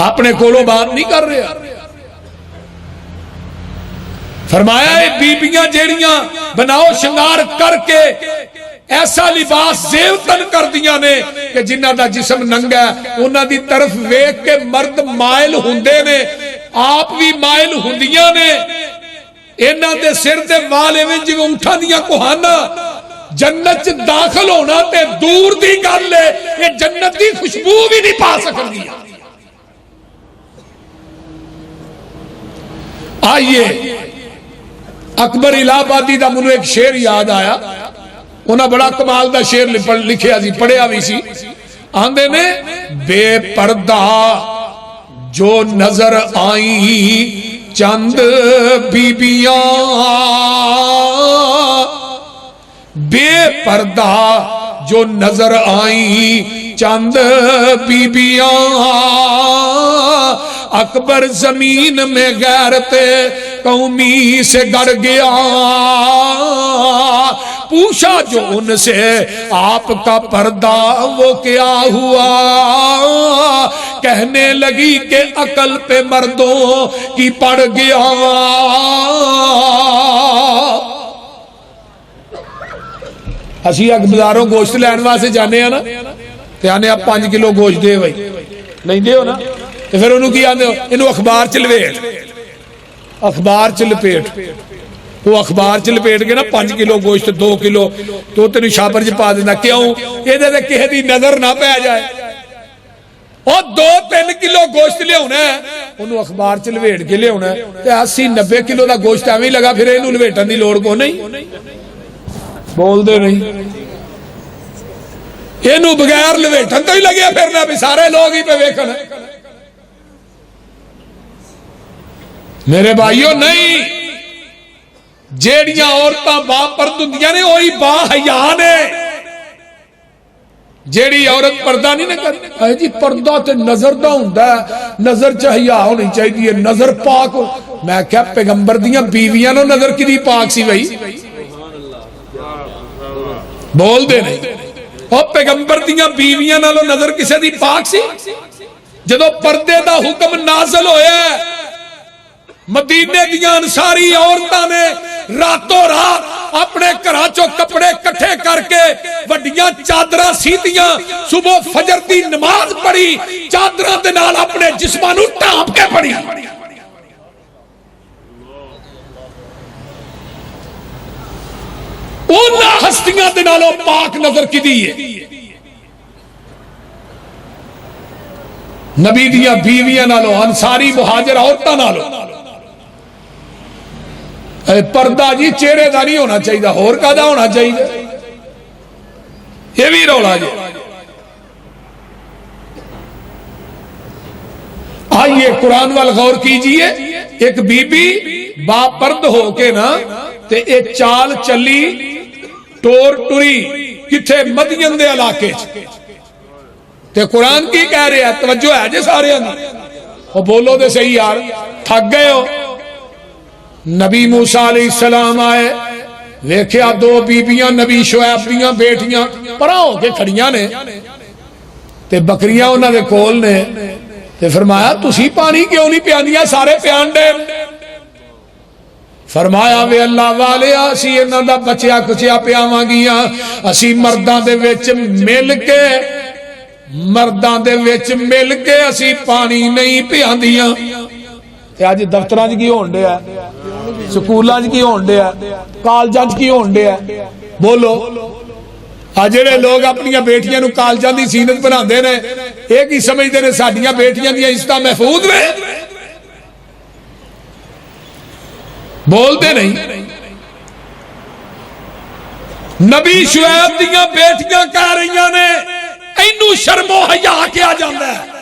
اپنے کولوں بات نہیں کر رہے۔ فرمایا اے بیبیاں جیڑیاں بناؤ شنگار کر کے ایسا لباس زیوتن کر دیا نے کہ جنہ دا جسم ننگا ہے انہ دی طرف ویک کے مرد مائل ہوندے نے، آپ بھی مائل ہوندیاں نے، انہ دے سر دے والے میں جو اٹھا دیا کوہانا، جنت داخل ہونا تے دور دی گل لے، یہ جنت دی خوشبو بھی نہیں پا سکن دیا۔ آئیے اکبر الہ آبادی دا منو ایک شعر یاد آیا، انہاں بڑا کمال دا شعر لکھیا سی، پڑھیا بھی سی، آندے نے بے پردہ جو نظر آئیں چند بیبیاں، بے پردہ جو نظر آئیں چند بیبیاں، اکبر زمین میں غیرت قومی سے گڑ گیا، پوچھا جو ان سے آپ کا پردہ وہ کیا ہوا، کہنے لگی کہ عقل پہ مردوں کی پڑ گیا۔ اسی اگ بازاروں گوشت لین واسطے جانے ہیں نا، تے آنے آپ 5 کلو گوشت دے بھائی، نہیں دے ہو نا، تے پھر انہوں کی آنے ہو انہوں اخبار چ لپیٹ، اخبار چ لپیٹ، وہ اخبار چ لپیٹ کے نا 5 کلو گوشت 2 کلو تو تینوں شاپر چ پا دینا، کیوں یہ دے کہے دی نظر نہ پہ جائے، اور 2-3 کلو گوشت لے ہونا ہے انہوں اخبار چ لپیٹ کے لے ہونا ہے، تے 80-90 کلو دا گوشت ایویں لگا، پھر انہوں لپیٹن دی لوڑ کو نہیں، بول دے نہیں، انہوں بغیر لپیٹن تو ہی لگیا پھرنا بھی سارے لوگ ہی پہ ویکھن۔ میرے بھائیوں نہیں، جیڑیاں عورتاں با پرد ہوندیاں نے وہی با حیا نے، جیڑی عورت پردہ نہیں نہ کرتی، اے جی پردہ تے نظر دا ہوندا ہے، نظر چ حیا ہونی چاہیے، نظر پاک ہو۔ میں کیا پیغمبر دیاں بیویاں نو نظر کدی پاک سی بھائی، بول دے نہیں، اور پیغمبر دیاں بیویاں نالو نظر کسے دی پاک سی؟ جدو پردے دا حکم نازل ہویا ہے، مدینے دیاں انصاری عورتاں نے راتوں رات اپنے کراچوں کپڑے کٹھے کر کے وڈیاں چادراں سیتیاں، صبح فجر دی نماز پڑھی، چادراں دے نال اپنے جسمانوں ٹھانپ کے پڑھی۔ اونا ہستیاں دے نالوں پاک نظر کی دیئے، نبی دیاں بیویاں نالوں، انصاری مہاجر عورتاں نالوں۔ پردہ جی چہرے دا نہیں ہونا چاہیے، اور کا دا ہونا چاہیے، یہ بھی رولا جی۔ آئیے قرآن وال غور کیجئے، ایک بی بی با پرد ہو کے نا تے ایک چال چلی ٹور ٹری کتھے مدین دے علاقے تے قرآن کی کہہ رہے ہیں، توجہ ہے جے سارے ہیں، اور بولو دے صحیح یار، تھک گئے ہو۔ نبی موسیٰ علیہ السلام آئے، ویکھیا 2 بیبیاں نبی شعیب دیاں بیٹیاں پرا ہو کے کھڑیاں نے تے بکریاں انہاں دے کول نے، تے فرمایا تسی پانی کیوں نہیں پیاندیاں، سارے پیان دے۔ فرمایا وے اللہ والے اسی انہاں دا بچیا کچیا پیاواں گیاں، اسی مرداں دے وچ مل کے اسی پانی نہیں پیاندیاں۔ اج دفتراں کی ہون ڈیا سکولاں کی ہون ڈیا کالجاں کی ہون ڈیا بولو جڑے لوگ اپنی بیٹیاں نو کالجاں دی زینت بناندے نے یہ کی سمجھدے نے ساڈیاں بیٹیاں دی عزت محفوظ نے بولتے نہیں نبی شعیب دیاں بیٹیاں کہہ رہی نے اینو شرم و حیا کیا جاندا ہے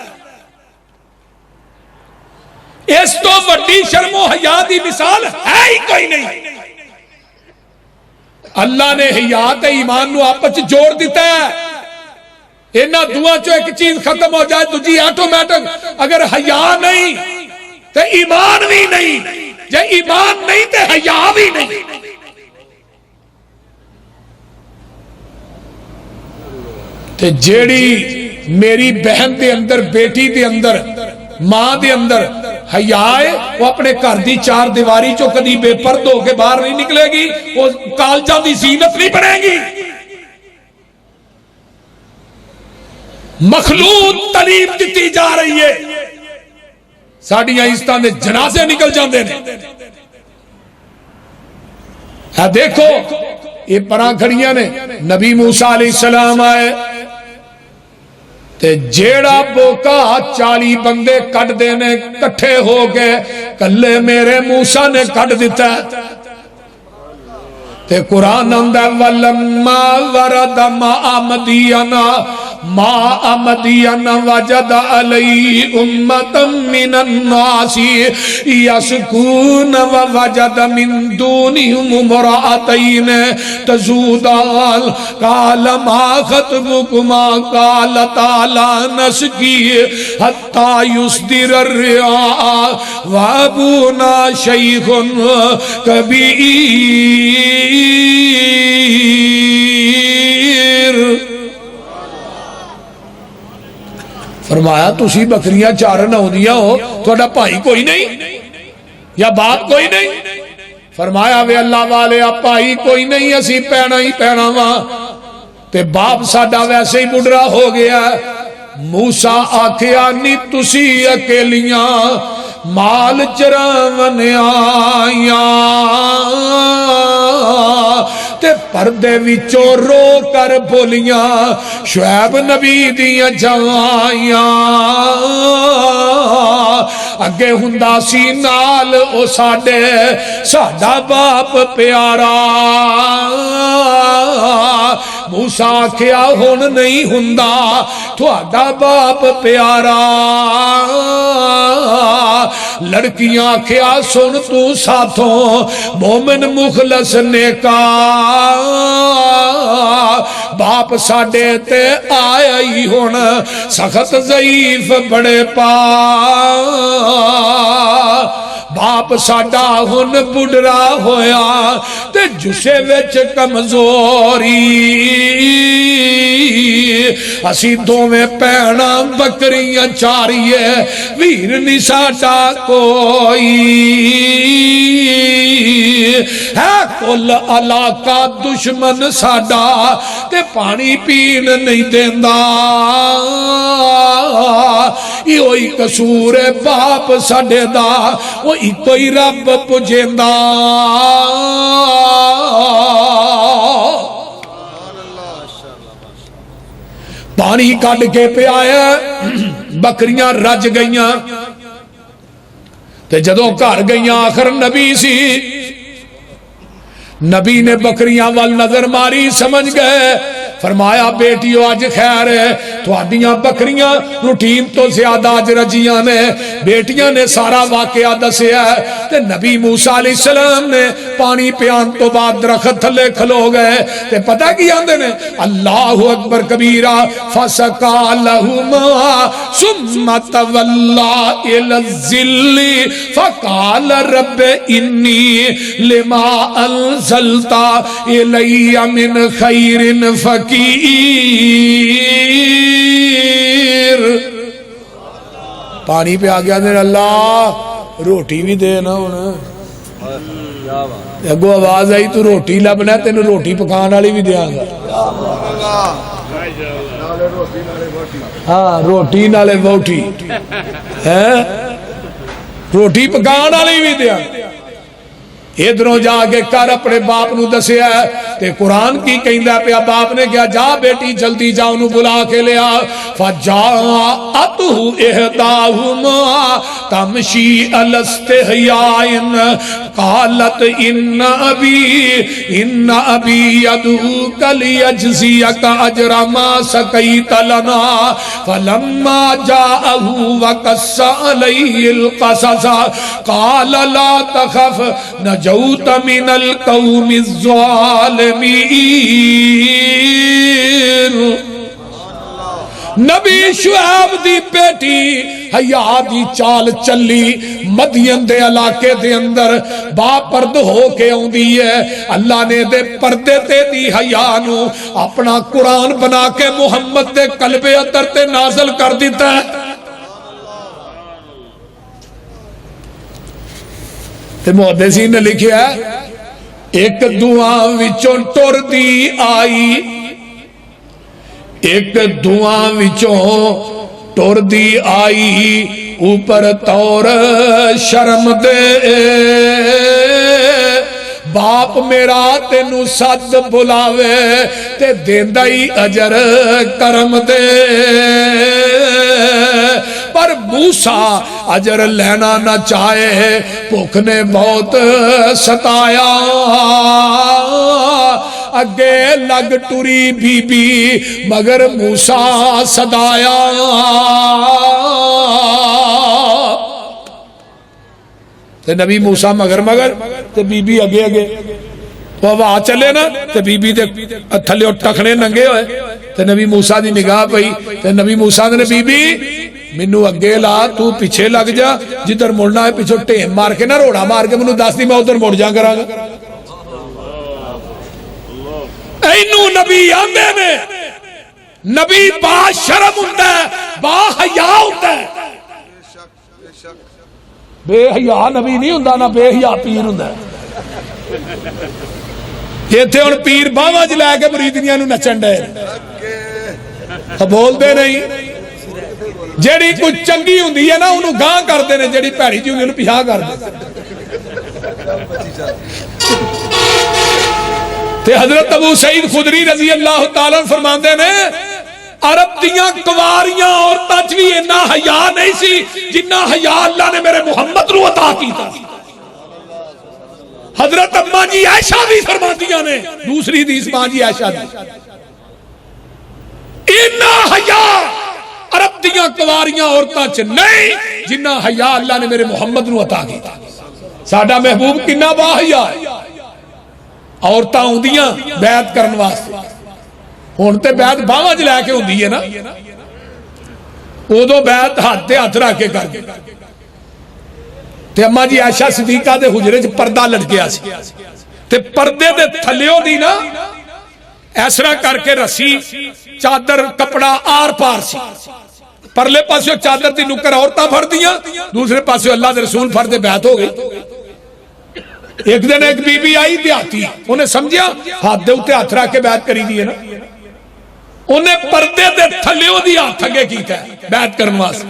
اس تو بڑی شرم و حیا دی مثال ہے ہی کوئی نہیں اللہ نے حیات ایمان نو آپس جوڑ دیتا ہے انہاں دعا چو ایک چیز ختم ہو جائے دوجی آٹومیٹک اگر حیا نہیں تے ایمان بھی نہیں جے ایمان نہیں تے حیا بھی نہیں تے جیڑی میری بہن دے اندر بیٹی دے اندر ماں دے اندر حیا ہے وہ اپنے گھر دی چار دیواری چو کدی بے پرد ہو کے باہر نہیں نکلے گی وہ کالجاں دی زینت نہیں بنے گی مخلوط تعلیم دیتی جا رہی ہے ساڈیاں عزتاں دے جنازے نکل جاندے نے دیکھو یہ پراں کھڑیاں نے نبی موسیٰ علیہ السلام آئے تے جیڑا بوکا 40 بندے کٹ دینے کٹھے ہو گئے کلے میرے موسیٰ نے کٹ دیتا ہے تے قرآن اندر ولما ورد ما مدین وجد علی امتا من الناس یسکون ووجد من دونہم امرأتین تزودان قال ما خطبکما قالتا لا نسقی حتی یصدر الرعاء وابونا شیخ کبیر فرمایا تسی بکریاں چارن آؤندیاں ہو تہاڈا بھائی کوئی نہیں یا باپ کوئی نہیں فرمایا وے اللہ والے بھائی کوئی نہیں اسی پینا ہی پینا وا تے باپ ساڈا ویسے ہی بڈھڑا ہو گیا موسیٰ آکھیا نی تسی اکیلیاں مال چراون آیاں تے پردے وچوں رو کر بولیاں شعیب نبی دیاں جوائیاں اگے ہندا سی نال او ساڈا باپ پیارا موسیٰ آکھیا ہن نہیں ہندا تہاڈا باپ پیارا لڑکیاں آکھیا سن تو ساتھوں مومن مخلص نیکا باپ ساڈے تے آیا ہی ہن سخت ضعیف بڑے پا باپ ساڈا ہن بڈھڑا ہویا تے جسے وچ کمزوری اسی دوویں پینا بکریاں چاریے ویر نہیں ساڈا کوئی ہے کل علاقہ دشمن ساڈا تے پانی پین نہیں دیندا یہ قصور باپ ساڈے دا وہ کوئی رب پجیندا پانی کڈ کے پیایا بکریاں رج گئیاں تے جدوں گھر گئیاں آخر نبی سی نبی نے بکریاں وال نظر ماری سمجھ گئے فرمایا بیٹیو آج خیر ہے تھوڑیاں بکریاں روٹین تو زیادہ آج رجیاں نے بیٹیاں نے سارا واقعہ دسیا ہے تے نبی موسیٰ علیہ السلام نے پانی پیان تو بعد درخت تھلے کھلو گئے تے پتہ کی آندے نے اللہ اکبر کبیرہ فسقا لہما ثم تولا الی الظل فقال رب انی لما انزلت الی من خیر فقیر پانی پہ آ گیا دے اللہ روٹی بھی دے نا ہونا اگو آواز آئی تو روٹی لبنا ہے تینوں روٹی پکان والی بھی دیا گا ہاں روٹی نالے بوٹی روٹی پکان والی بھی دیا ادھروں جا کے کر اپنے باپ نو دسیا تے قرآن کی کہندا پیا باپ نے کہا جا بیٹی جلدی جا انہوں بلا کے لیا فجاءتہ احداہما تمشی علی استحیاء قالت ان ابی یدعوک لیجزیک اجر ما سقیت لنا فلما جاءہ وقص علیہ القصص قال لا تخف نجوت من القوم الظالمین. نبی شعیب دی بیٹی حیا دی چال چلی مدین دے علاقے دے اندر با پرد ہو کے آندی ہے. اللہ نے دے پردے تے دی حیا نو اپنا قرآن بنا کے محمد دے قلب اندر تے نازل کر دیتا ہے. محدثین نے لکھیا ہے ایک دعا وچوں ٹر دی آئی ایک دعا وچوں ٹر دی آئی اوپر طور شرم دے باپ میرا تینو سد بلاوے تے دیندا ہی اجر کرم دے پر موسیٰ اجر لینا نہ چاہے بھوک نے بہت ستایا اگے لگ ٹری بی بی مگر موسیٰ صدایا تے نبی موسیٰ مگر تے بی بی اگے اگے تو ہوا چلے نا تے بی بی دے تھلے ٹکھنے ننگے ہوئے تے نبی موسیٰ دی نگاہ پئی تے نبی موسیٰ نے بی بی منو اگے لا تو پیچھے لگ جا جدھر مڑنا ہے پیچھو ٹیم مار کے نہ روڑا مار کے منو دس دی میں ادھر مڑ جا کراں گا. اینو نبی آندے نے نبی با شرم ہوندا ہے با حیا ہوندا ہے. بے حیا نبی نہیں ہوندا نہ بے حیا پیر ہوندا ہے. ایتھے ہن پیر باواں وچ لے کے مریدیاں نو نچن ڈے بول دے نہیں جیڑی کچھ چنگی ہوندی ہے نا انہوں گاں کر دینے جیڑی پیڑی جی ہوندی انہوں پیچھا کر دے. تے حضرت ابو سعید خدری رضی اللہ تعالیٰ فرماندے نے عرب دیاں کواریاں اور تجوی انہا حیا نہیں سی جنہا حیا اللہ نے میرے محمد رو عطا کی تھا. حضرت اماں جی عائشہ بھی فرماندیاں نے دوسری حدیث ماں جی عائشہ دی انہا حیا عرب دیاں کواریاں عورتاں چ نہیں جنہ حیا اللہ نے میرے محمد نو عطا کی. ساڈا محبوب کنا با حیا ہے. عورتاں ہوندیاں بیعت کرن واسطے ہن تے بیعت باواں وچ لے کے ہوندی ہے نا اودوں بیعت ہاتھ تے ہاتھ رکھ کے کر کے تے اماں جی عائشہ صدیقہ دے حجرے چ پردہ لٹکیا سی تے پردے دے تھلیوں دی نا ایسرا کر کے رسی چادر کپڑا آر پار سی پرلے پاسے چادر دی نکر عورتاں پھڑ دیاں دوسرے پاسے اللہ دے رسول پھڑ دے بیعت ہو گئی. ایک دن ایک بی بی آئی دیاتی انہیں سمجھیا ہاتھ دے اتے ہاتھ رکھ کے بیعت کری دی ہے نا انہیں پردے دے تھلیوں دی ہاتھ اگے کیتا ہے بیعت کرن واسطے.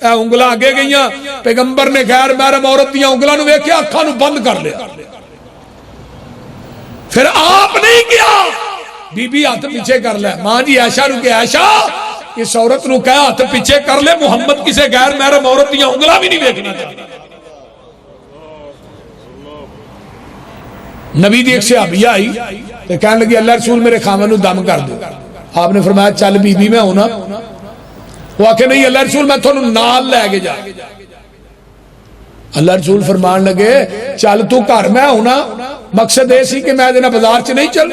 اے انگلاں اگے گئیاں پیغمبر نے غیر محرم عورت دیاں انگلاں نو ویکھیا اکھاں نو بند کر لیا. پھر آپ نہیں کیا بی بی ہاتھ پیچھے کر لے. ماں جی عائشہ نو کہ عائشہ اس عورت نو کہا ہاتھ پیچھے کر لے محمد کسے غیر محرم عورت دیاں انگلاں بھی نہیں ویکھنا چاہتا. نبی دی ایک صحابیہ آئی تو کہنے لگی اللہ رسول میرے خامن نو دم کر دو. آپ نے فرمایا چل بی بی میں ہونا. وہ آکے نہیں اللہ رسول میں تھوڑا نال لے کے جا. اللہ رسول فرمان لگے چل تو گھر میں ہونا مقصد ایسی کہ میں دینا بازار چ نہیں چل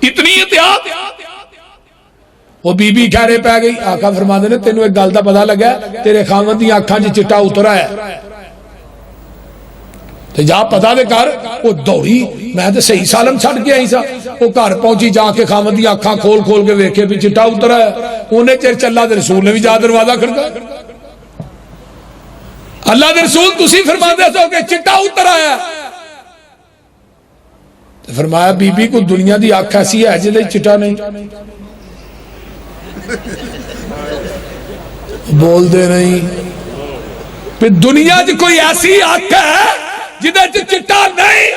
اتنی احتیاط. وہ بی بی کہہ رہے پہ گئی. آقا فرمان نے تینوں ایک گل دا پتہ لگا تیرے خامن دی آنکھاں چ چٹا اترا ہے تے جا پتہ دے کر. وہ دوڑی میں تے صحیح سالم چھڑ کے آئی سا. وہ گھر پہنچی جا کے خامن دی آنکھاں کھول کھول کے ویکھے بھی چٹا اترا ہے. انہیں چر چلا دے رسول نے بھی جا دروازہ کھڑکا. اللہ دے رسول تسی فرماندے سو کہ چٹا اترا ہے. فرمایا بی بی کو دنیا دی آنکھ ایسی ہے جے چٹا نہیں بول دے نہیں. پھر دنیا چ کوئی ایسی اکھ ہے جدے چ چٹا نہیں؟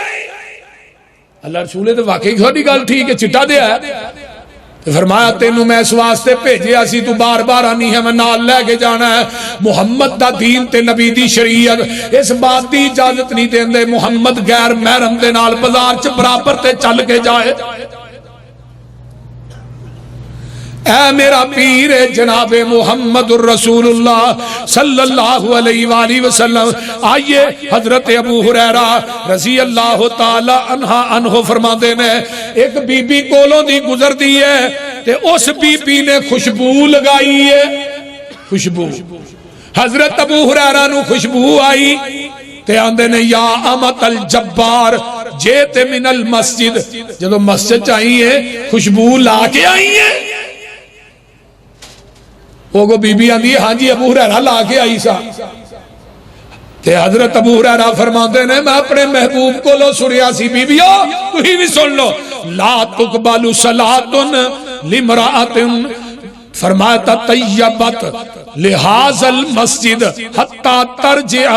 اللہ رسول نے تو واقعی تھوڑی گل ٹھیک ہے، چٹا دیا ہے، فرمایا تینوں میں اس واسطے بھیجیا سی تو بار بار آنی ہے، میں نال لے کے جانا ہے۔ محمد دا دین تے نبی دی شریعت اس بات دی اجازت نہیں دیندے محمد غیر محرم دے نال بازار چ برابر تے چل کے جائے۔ اے میرا پیر جناب محمد الرسول اللہ صلی اللہ علیہ وآلہ وسلم، آئیے حضرت ابو ہریرہ رضی اللہ تعالی عنہ فرماندے نے ایک بی بی کولوں دی گزر دی ہے تے اس بی بی نے خوشبو لگائی ہے، خوشبو، حضرت ابو ہریرہ نو خوشبو آئی تے آندے نے یا امت الجبار جیت من المسجد، جدو مسجد چاہیے خوشبو لا کے آئی ہے، وہ بی بی آندھی ہے ہاں جی ابو ہریرہ لا کے آئی سا، تے حضرت ابو ہریرہ فرماتے ہیں میں اپنے محبوب کو لو سنیا سی بی بیو تھی بھی سن لو، لا تقبل صلاۃ لامرأۃ فرمایا تطیبت لہذا المسجد حتی ترجع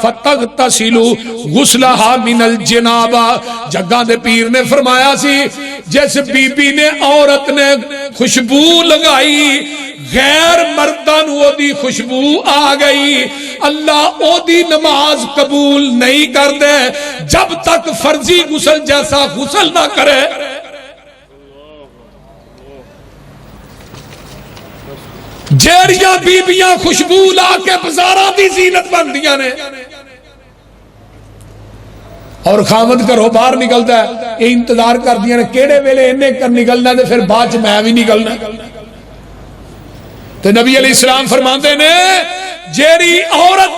فتغتسل غسلها من الجنابہ۔ جگہ دے پیر نے فرمایا سی جس بی بی نے عورت نے خوشبو لگائی غیر مردان وہ دی خوشبو آ گئی، اللہ او دی نماز قبول نہیں کر دے جب تک فرضی غسل جیسا غسل نہ کرے۔ جیڑیاں بیبیاں خوشبو لا کے بازاراں دی زینت بندیاں نے اور خامد گھروں باہر نکلتا ہے یہ انتظار کر دیا نے کیڑے ویلے انہیں کر نکلنا تے پھر بعد میں بھی نکلنا۔ تو نبی علیہ السلام فرماتے نے جیڑی عورت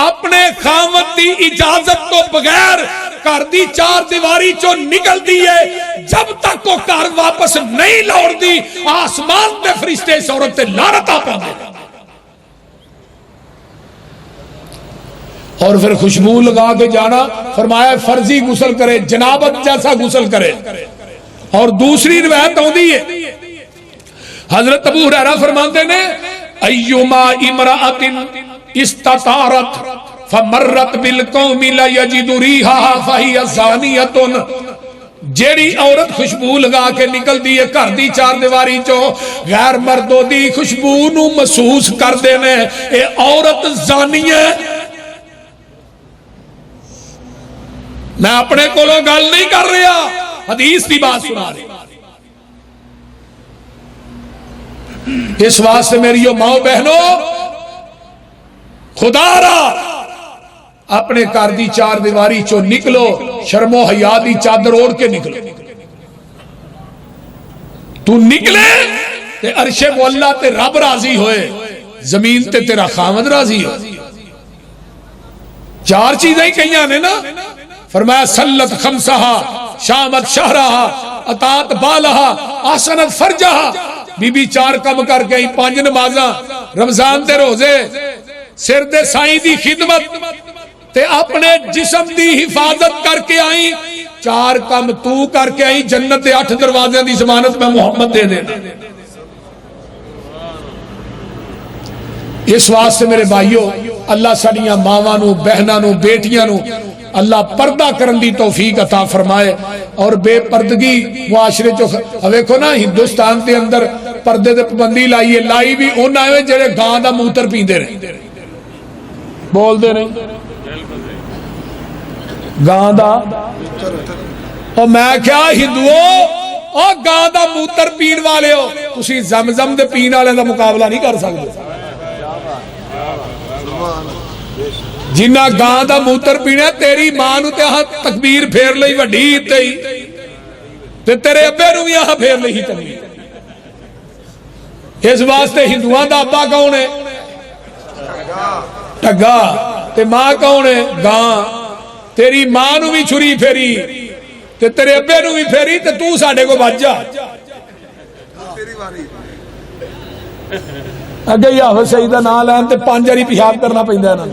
اپنے خامد دی اجازت تو بغیر گھر دی چار دیواری چو نکل دی ہے جب تک وہ گھر واپس نہیں لوٹ دی آسمان دے فرشتے اس عورت تے لعنت آ پاندے، اور پھر خوشبو لگا کے جانا فرمایا فرضی غسل کرے جنابت جیسا غسل کرے۔ اور دوسری روایت ہوندی ہے حضرت ابو ہریرہ فرماتے نے ایما امرأۃ استطارت فمرت بالقوم لا یجد ریحها فہی زانیۃ، جیڑی عورت خوشبو لگا کے نکل دی ہے گھر دی چار دیواری چو غیر مردوں دی خوشبو نو محسوس کر دینے اے عورت زانی ہے۔ میں اپنے کولوں گل نہیں کر رہا، حدیث دی بات سنا رہا۔ اس واسطے میری ماں بہنوں خدا را اپنے گھر دی چار دیواری چو نکلو، شرم و حیا دی چادر اوڑھ کے نکلو، تو نکلے تے عرش مولا تے رب راضی ہوئے، زمین تے تیرا خامد راضی ہو۔ چار چیزیں ہی کہیاں نے نا، فرمایا سلت خمسہا شامت شہرہا اطاعت بالہا آسنت فرجہا، بی بی چار کم کر کے ہی 5 نمازاں رمضان دے روزے سر دے سائیں دی خدمت تے اپنے جسم دی حفاظت کر کے آئی، 4 کم تو کر کے آئی، جنت دے 8 دروازے دی ضمانت میں محمد دے دینا۔ اس واسطے میرے بھائیو اللہ ساڈیاں ماواں نو بہناں نو بیٹیاں نو اللہ پردہ کرن دی توفیق عطا فرمائے، اور بے پردگی معاشرے چو ویکھو نا ہندوستان دے اندر پردے تے پابندی لائی بھی انہاں نے جڑے گاں دا موتر پیندے رہے، بول دے نہیں گاں دا، اور میں کیا ہندوؤں اور گاں دا موتر پین والے ہو، تسی زمزم دے پین والے دا مقابلہ نہیں کر سکتے۔ جنہ گاں دا موتر پینا تیری ماں نو تے ہاں تکبیر پھیر لئی وڈی تئی تے تیرے ابے نو بھی ہاں پھیر لئی تکبیر۔ اس واسطے ہندوؤں دا ابا کون ہے؟ ٹگا، تے ماں کون ہے؟ گاں۔ تیری ماں نو بھی چھری پھیری تے تیرے ابے نو بھی پھیری تے تو ساڈے کو بچ جا۔ اگے یا ہو سیدہ نہ لین تے 5 واری پیشاب کرنا پیندا ہے نا۔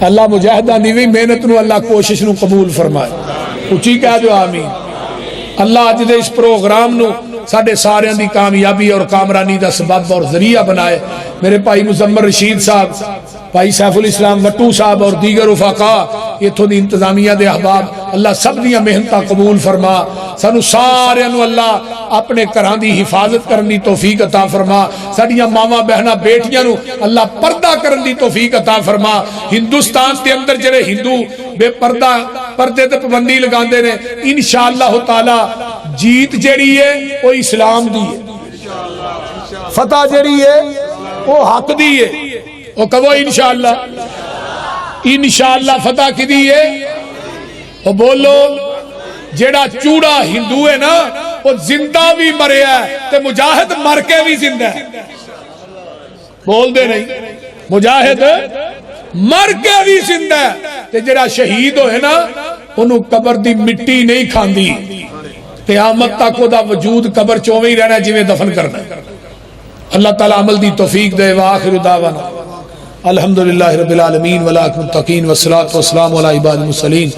اللہ مجاہدہ نیوی محنت نو اللہ کوشش نو قبول فرمائے، اچھی کہہ دو آمین۔ اللہ اج دے اس پروگرام نو ساڈے ساریاں دی کامیابی اور کامرانی دا سبب اور ذریعہ بنائے. میرے بھائی مزمر رشید صاحب، بھائی سیف الاسلام وٹو صاحب اور دیگر رفقا، اتھوں دی انتظامیہ دے احباب، اللہ سب دیاں محنتاں قبول فرما. سانو سارے نو اللہ اپنے گھراں دی حفاظت کرن دی توفیق عطا فرما. ساڈیاں ماواں بہناں بیٹیاں نو اللہ پردہ کرن دی توفیق عطا فرما. ہندوستان دے اندر جڑے ہندو بے پردہ پردے تے پابندی لگاندے نے، انشاءاللہ تعالی جیت جڑی ہے وہ اسلام دی ہے، فتح جڑی ہے وہ حق دی ہے. وہ کہو انشاءاللہ، انشاءاللہ فتح کی دی ہے. وہ بولو جیڑا چوڑا ہندو ہے نا وہ زندہ بھی مریا ہے تے مجاہد مر کے بھی زندہ ہے. بول دے نہیں، مجاہد مر کے بھی زندہ ہے تے جیڑا شہید ہوئے نا انہوں قبر دی مٹی نہیں کھاندی، قیامت تک وہ دا وجود قبر چویں ہی رہنا جویں دفن کرنا. اللہ تعالی عمل دی توفیق دے. وآخر دعوانا الحمدللہ رب العالمین والعاقبۃ للمتقین والصلاۃ والسلام علی عباد المرسلین.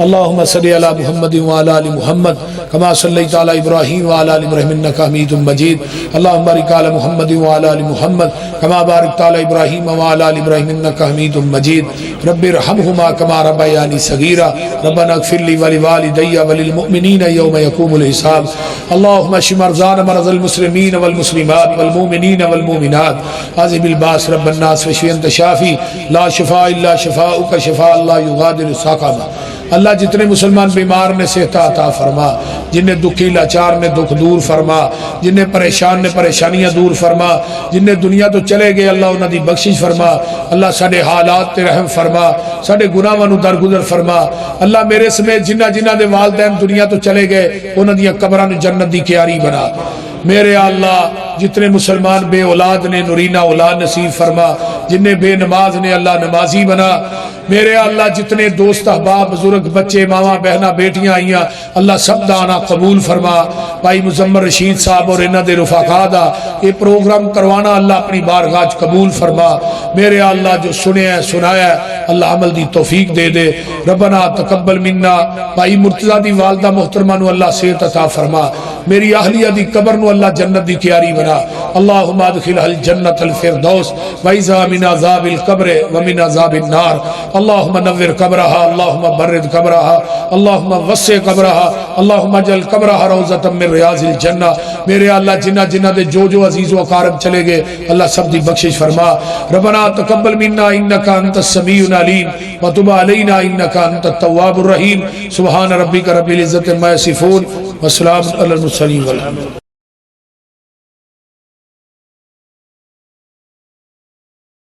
اللهم صل علی محمد وعلی آل محمد کما صلیت علی ابراہیم وعلی آل ابراہیم انک حمید مجید. اللهم بارک علی محمد وعلی آل محمد کما بارکت علی ابراہیم وعلی آل ابراہیم انک حمید مجید. رب ارحمہما کما ربیانی صغیرا. ربنا اغفر لی ولوالدی وللمؤمنین یوم یقوم الحساب. اللهم اشف مرضانا مرضى المسلمین والمسلمات والمؤمنین والمؤمنات. اذهب الباس رب الناس واشف انت شافی لا شفاء الا شفاؤک شفاء لا یغادر سقما. اللہ جتنے مسلمان بیمار نے صحت عطا فرما، جنہیں دکھی لاچار نے دکھ دور فرما، جنہیں پریشان نے پریشانیاں دور فرما، جنہیں دنیا تو چلے گئے اللہ انہاں دی بخشش فرما. اللہ ساڈے حالات تے رحم فرما، ساڈے گناہاں نو درگزر فرما. اللہ میرے سمیت جنہ دے والدین دنیا تو چلے گئے انہاں دی قبراں نو جنت دی کیاری بنا. میرے اللہ جتنے مسلمان بے اولاد نے نورینہ اولاد نصیب فرما، جنہیں بے نماز نے اللہ نمازی بنا. میرے اللہ جتنے دوست احباب بزرگ بچے ماواں بہناں بیٹیاں آئیاں اللہ سب دا آنا قبول فرما. بھائی مزمر رشید صاحب اور انہاں دے رفقا دا یہ پروگرام کروانا اللہ اپنی بارگاہ وچ قبول فرما. میرے اللہ جو سنے ہے سنایا ہے اللہ عمل دی توفیق دے دے. ربنا تقبل منا. بھائی مرتضی دی والدہ محترمہ نو اللہ صحت عطا فرما. میری اہلیہ دی قبر نو اللہ جنت دی کیاری بنا. اللہم ادخلها الجنت الفردوس وعزا من عذاب القبر ومن عذاب النار. اللہم نور قبرها، اللہم برد قبرها، اللہم وسع قبرها، اللہم اجعل قبرها روضۃ من ریاض الجنہ. میرے اللہ جنہ دے جو عزیز و اقارب چلے گئے اللہ سب دی بخشش فرما. ربنا تقبل منا انک انت السمیع العلیم وتب علینا انک انت التواب الرحیم. سبحان ربک رب العزۃ عما یصفون وسلام علی المرسلین.